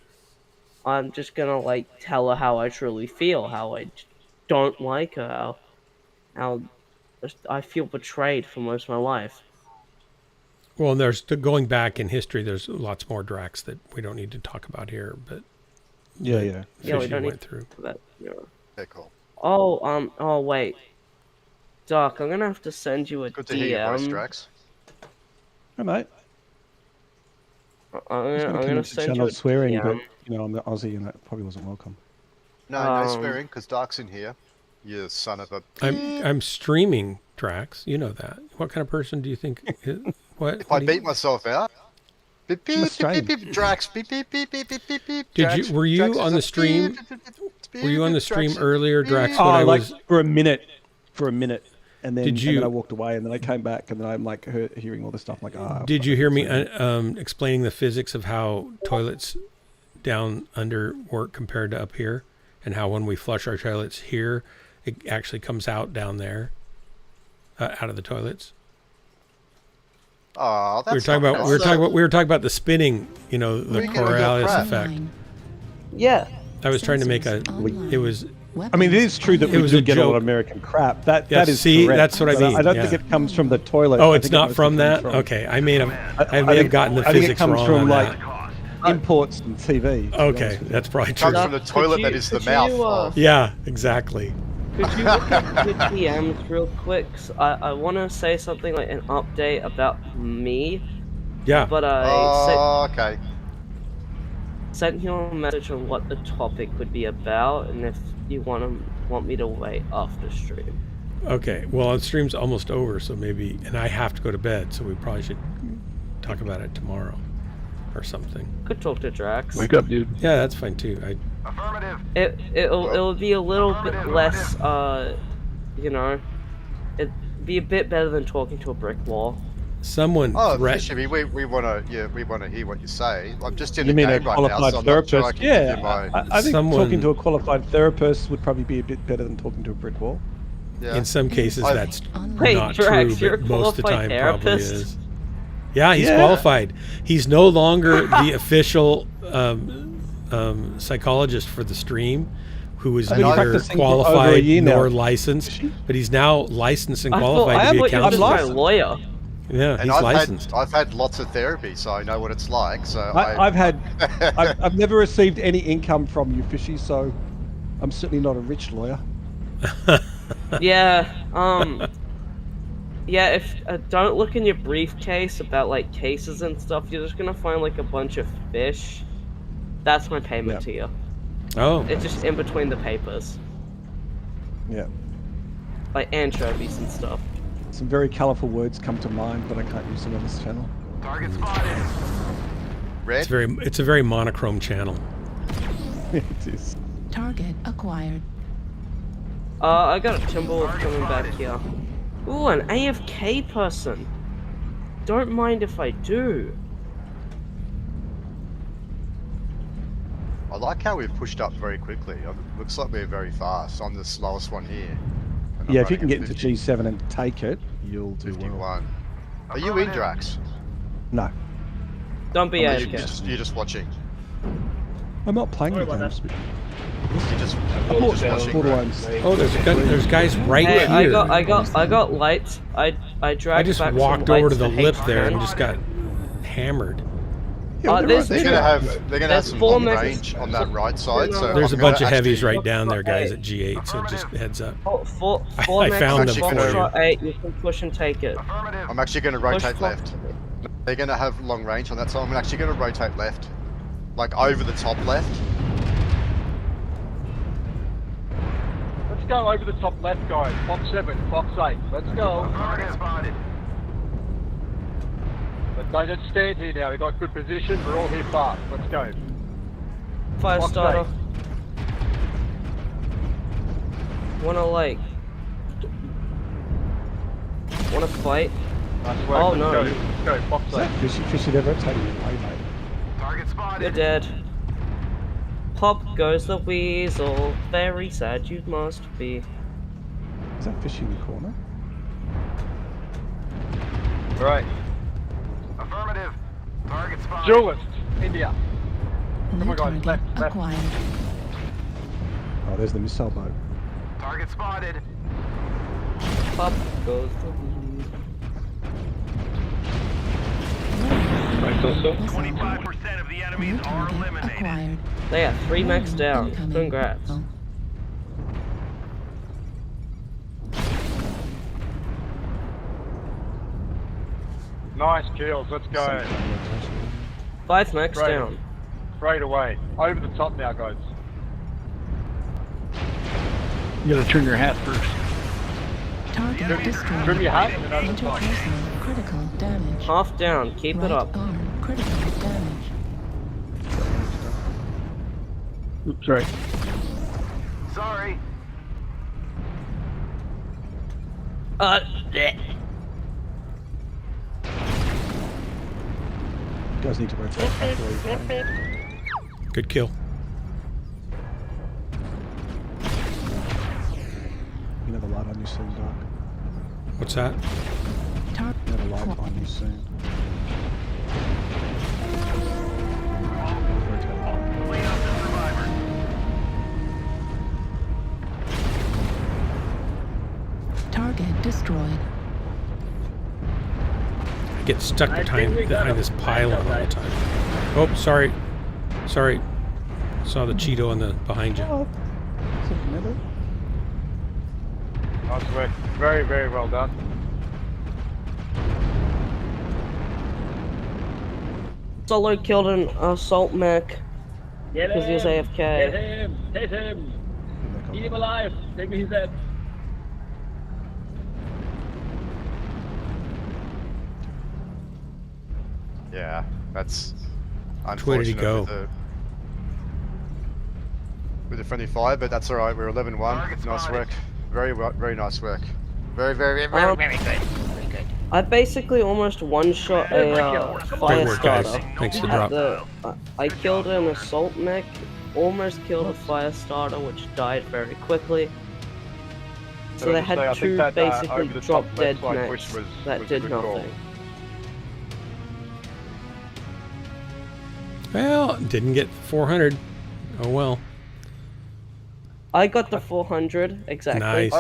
I'm just gonna tell her how I truly feel, how I don't like her, how I feel betrayed for most of my life. Well, and there's going back in history. There's lots more Drax that we don't need to talk about here, but Yeah. We don't need through. that. Yeah, cool. Oh wait, Doc, I'm gonna have to send you a Good to hear your voice, DM. Drax. Hey, mate. I'm gonna send you channel a swearing, DM. but I'm the Aussie, and that probably wasn't welcome. No, no swearing, because Dark's in here. You son of a... I'm streaming, Drax. You know that. What kind of person do you think? What? If I beat myself out... Beep, beep, beep, beep, beep, Drax. Beep, beep, beep, beep, beep, beep, beep. Were you Drax on is the a stream? beep, beep, beep, beep, Were you on the stream Drax. earlier, Drax? Beep. When I was for a minute, and then Did you- and then I walked away, and then I came back, and then I'm hearing all this stuff. I'm like, Did you hear me explaining the physics of how toilets down under work compared to up here, and how when we flush our toilets here, it actually comes out down there, out of the toilets? Oh, that's We were talking about the spinning, the We're gonna go Coriolis crap. effect. Yeah. I was trying to make a. It was. I mean, it is true that It we was do a get a lot joke. of American crap. That Yeah, is see, correct. that's what I But mean, I don't yeah. think it comes from the toilet. Oh, I it's think it not mostly from comes that. from- Okay, I may I have think- gotten the I think it physics comes wrong from, on like, that. imports and TV. to be Okay, honest with you. that's probably Comes true. from the toilet that is the could mouth. you, of- Yeah, exactly. Could you look at the DMs real quick? 'Cause I want to say something like an update about me, Yeah. but Oh, okay. sent you a message on what the topic would be about, and if you want me to wait after stream. Okay. Well, the stream's almost over, so maybe, and I have to go to bed, so we probably should talk about it tomorrow or something. Could talk to Drax. Wake up, dude. Yeah, that's fine too. Affirmative. It'll be a little bit less, it'd be a bit better than talking to a brick wall. Someone Oh, threatened. Fishy, we want to hear what you say. I'm just in You the mean a game right now, qualified so I'm not sure I therapist? can give Yeah, you my... I think Someone- talking to a qualified therapist would probably be a bit better than talking to a brick wall. Yeah. In some cases, I've- that's Wait, not Drax, true, you're a but most of the qualified time probably therapist? is. Yeah, he's Yeah. qualified. He's no longer the official psychologist for the stream, who was I've been neither practicing for over a qualified year now. nor licensed, but he's now licensed and I qualified to be a thought you were just my counselor. lawyer. Yeah, And he's licensed. I've had lots of therapy, so I know what it's like. So I've never received any income from you, Fishy, so I'm certainly not a rich lawyer. Yeah. Yeah. If don't look in your briefcase about like cases and stuff. You're just gonna find like a bunch of fish. That's my payment to you. Oh. It's just in between the papers, Yeah. like anchovies and stuff. Some very colourful words come to mind, but I can't use them on this channel. Target spotted. Red. It's a very monochrome channel. It is. Target acquired. I got a Timberwolf coming back here. Ooh, an AFK person. Don't mind if I do. I like how we've pushed up very quickly. It looks like we're very fast. I'm the slowest one here. And I'm Yeah, if you running can at get into G7 and take it, you'll do well. 51. Are you in, Drax? No, Don't be Or AFK. you're just watching. I'm not playing the games. You're just watching. Borderlands. Oh, there's guys right Hey, here. I got lights. I dragged I just back some walked over to lights the lip H10. there and just got hammered. Yeah, there's They're two. gonna have some four long mechs. range on that right side. So There's a I'm bunch gonna of heavies actually- right down there, guys, at G8, so just heads up. Four I mechs found on them box for you. shot 8. You can push and take it. Affirmative. I'm actually gonna Push rotate for- left. They're gonna have long range on that side. I'm actually gonna rotate left, like over the top left. Let's go over the top left, guys. Fox 7, Fox 8. Let's go. Target spotted. But don't just stand here now. We've got good position. We're all here fast. Let's go. Fire Fox starter. 8. Wanna like? Wanna fight? Nice work. Oh, Let's no. go. Let's go. Fox 8. Fishy never taking it away, mate. Target You're spotted. dead. Pop goes the weasel. Very sad you must be. Is that Fishy in the corner? Right. Affirmative. Target spotted. Duelist. India. New on, guys, target left. acquired. Oh, there's the missile boat. Target spotted. Pop goes the weasel. 25% of the enemies New are target eliminated. acquired. They got 3 mechs down. Incoming. Congrats. Oh. Nice kills. Let's go. 5 mechs Right. down. Straight away. Over the top now, guys. You gotta turn your hat first. Target destroyed. Trim your hat and then over the top. Interpersonal critical damage. Half down. Keep Right it up. arm critical damage. Oops, right. Sorry. Bleh. You guys need to rotate back where you're playing. Good kill. You have a light on you soon, Doc. What's that? Target You have a light on you soon. Clean up the survivors. target destroyed. I get stuck behind this pylon all the time. Oh, sorry. Sorry. Saw the Cheeto on the behind you. Oh, is it another? Nice work. Very, very well done. Solo killed an assault mech because he was AFK. Hit him! Hit him! Keep him alive! Take me his head. Yeah, that's Where did he unfortunate go? With the friendly fire, but that's all right. We're 11-1. Nice work. Very nice work. Very good. Very good. I basically almost one-shot a fire Good work, guys. starter. Thanks for At drop. I killed an assault mech, almost killed a fire starter, which died very quickly. So they had I think two that, basically over the drop top dead left side push mechs was that a did good call. nothing. Well, didn't get 400. Oh well. I got the 400 exactly. Nice.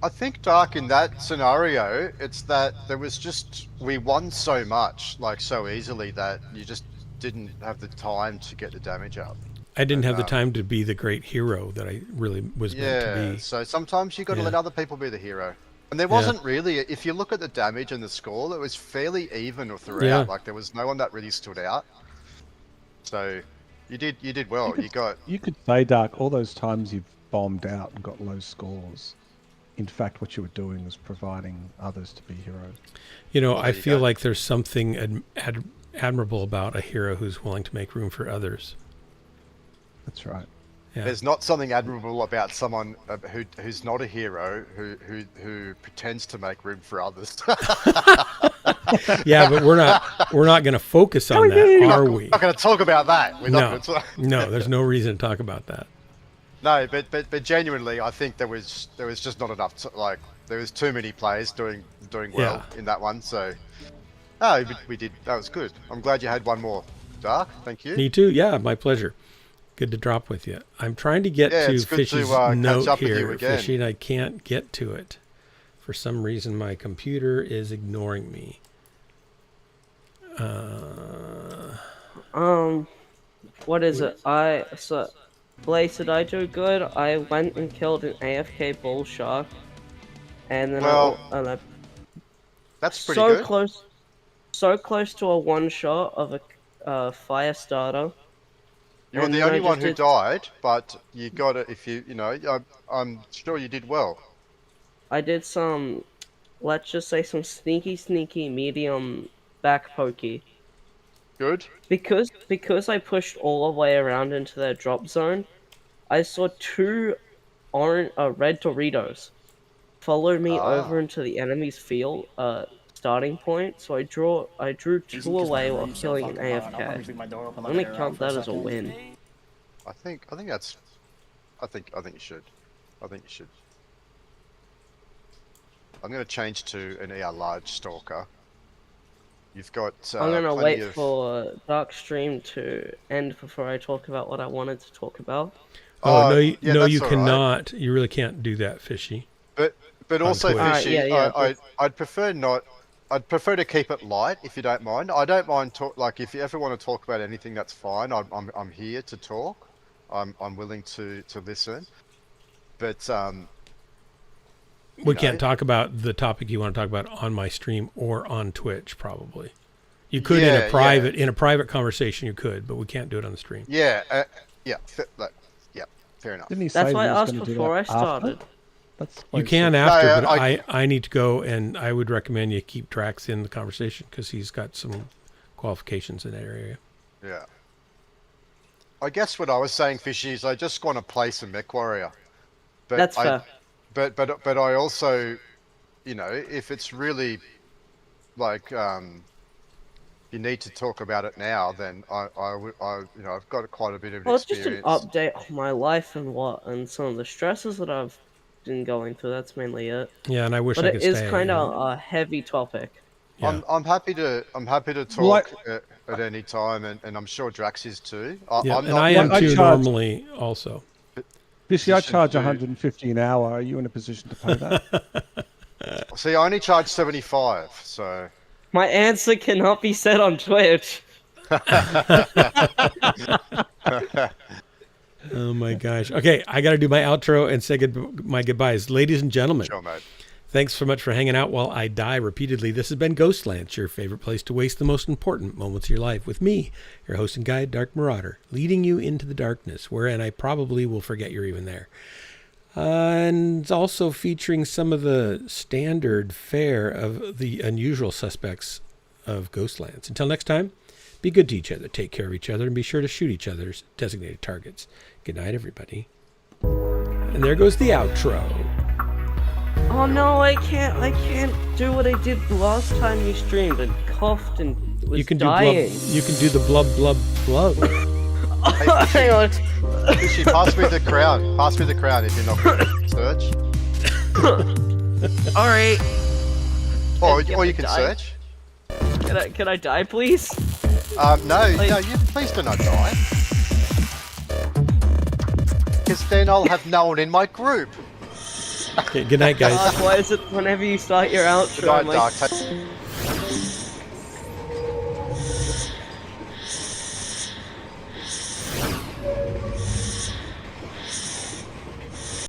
I think, Dark, in that scenario, it's that there was just, we won so much, like so easily, that you just didn't have the time to get the damage up. I didn't have the time to be the great hero that I really was meant to be. So sometimes you got to let other people be the hero. And there wasn't really, if you look at the damage and the score, it was fairly even throughout. Yeah. Like there was no one that really stood out. So you did well. You could say, Dark, all those times you've bombed out and got low scores. In fact, what you were doing was providing others to be heroes. You know, I feel like there's something admirable about a hero who's willing to make room for others. That's right. Yeah. There's not something admirable about someone who's not a hero who pretends to make room for others. Yeah, but we're not going to focus on that, are we? We're not going to talk about that. We're not No, going to no, there's no reason to talk about that. No, but genuinely, I think there was just not enough. There was too many players doing well in that one. So, we did. That was good. I'm glad you had one more, Dark. Thank you. Me too. Yeah, my pleasure. Good to drop with you. I'm trying to get to Fishy's note here, Fishy, and I can't get to it. For some reason, my computer is ignoring me. What is it? Blaze, did I do good? I went and killed an AFK bull shark, and then that's pretty good. So close to a one shot of a fire starter. You're the only one who died, but you got it. If you know, I'm sure you did well. I did some, let's just say some sneaky medium back pokey. Good. Because I pushed all the way around into their drop zone, I saw two red Doritos follow me over into the enemy's field starting point. So I drew two away while killing an AFK. I'm gonna count that as a win. I think that's. I think you should. I think you should. I'm gonna change to an ER large stalker. You've got. I'm gonna wait for Dark Stream to end before I talk about what I wanted to talk about. Oh no, you cannot. Right. You really can't do that, Fishy. But also, Fishy, I'd prefer not. I'd prefer to keep it light if you don't mind. I don't mind if you ever want to talk about anything, that's fine. I'm here to talk. I'm willing to listen. But we can't talk about the topic you want to talk about on my stream or on Twitch, probably. You could in a private conversation. You could, but we can't do it on the stream. Yeah, fair enough. That's why I asked before I started. You can after, but I need to go, and I would recommend you keep Drax in the conversation because he's got some qualifications in that area. Yeah. I guess what I was saying, Fishy, is I just want to play some MechWarrior. That's fair. But I also, if it's really like you need to talk about it now, then I've got quite a bit of experience. Well, it's just an update of my life and some of the stresses that I've been going through. That's mainly it. Yeah, and I wish I could stay. But it is kind of a heavy topic. Yeah. I'm happy to talk at any time, and I'm sure Drax is too. I am too normally also. Fishy, I charge 150 an hour. Are you in a position to pay that? See, I only charge 75, so. My answer cannot be said on Twitch. Oh my gosh. Okay, I got to do my outro and say my goodbyes. Ladies and gentlemen, sure, mate. Thanks so much for hanging out while I die repeatedly. This has been Ghostlands, your favorite place to waste the most important moments of your life with me, your host and guide, Dark Marauder, leading you into the darkness, wherein I probably will forget you're even there. And also featuring some of the standard fare of the unusual suspects of Ghostlands. Until next time, be good to each other, take care of each other, and be sure to shoot each other's designated targets. Good night, everybody. And there goes the outro. Oh no, I can't do what I did last time you streamed and coughed and was dying. You can do the blub blub blub. Hang on. Fishy, pass me the crown. Pass me the crown if you're not going to search. Alright. Or you can search. Can I die, please? No, you please do not die. because then I'll have no one in my group. Okay, good night, guys. Why is it whenever you start your outro, Good night, I'm like, Dark.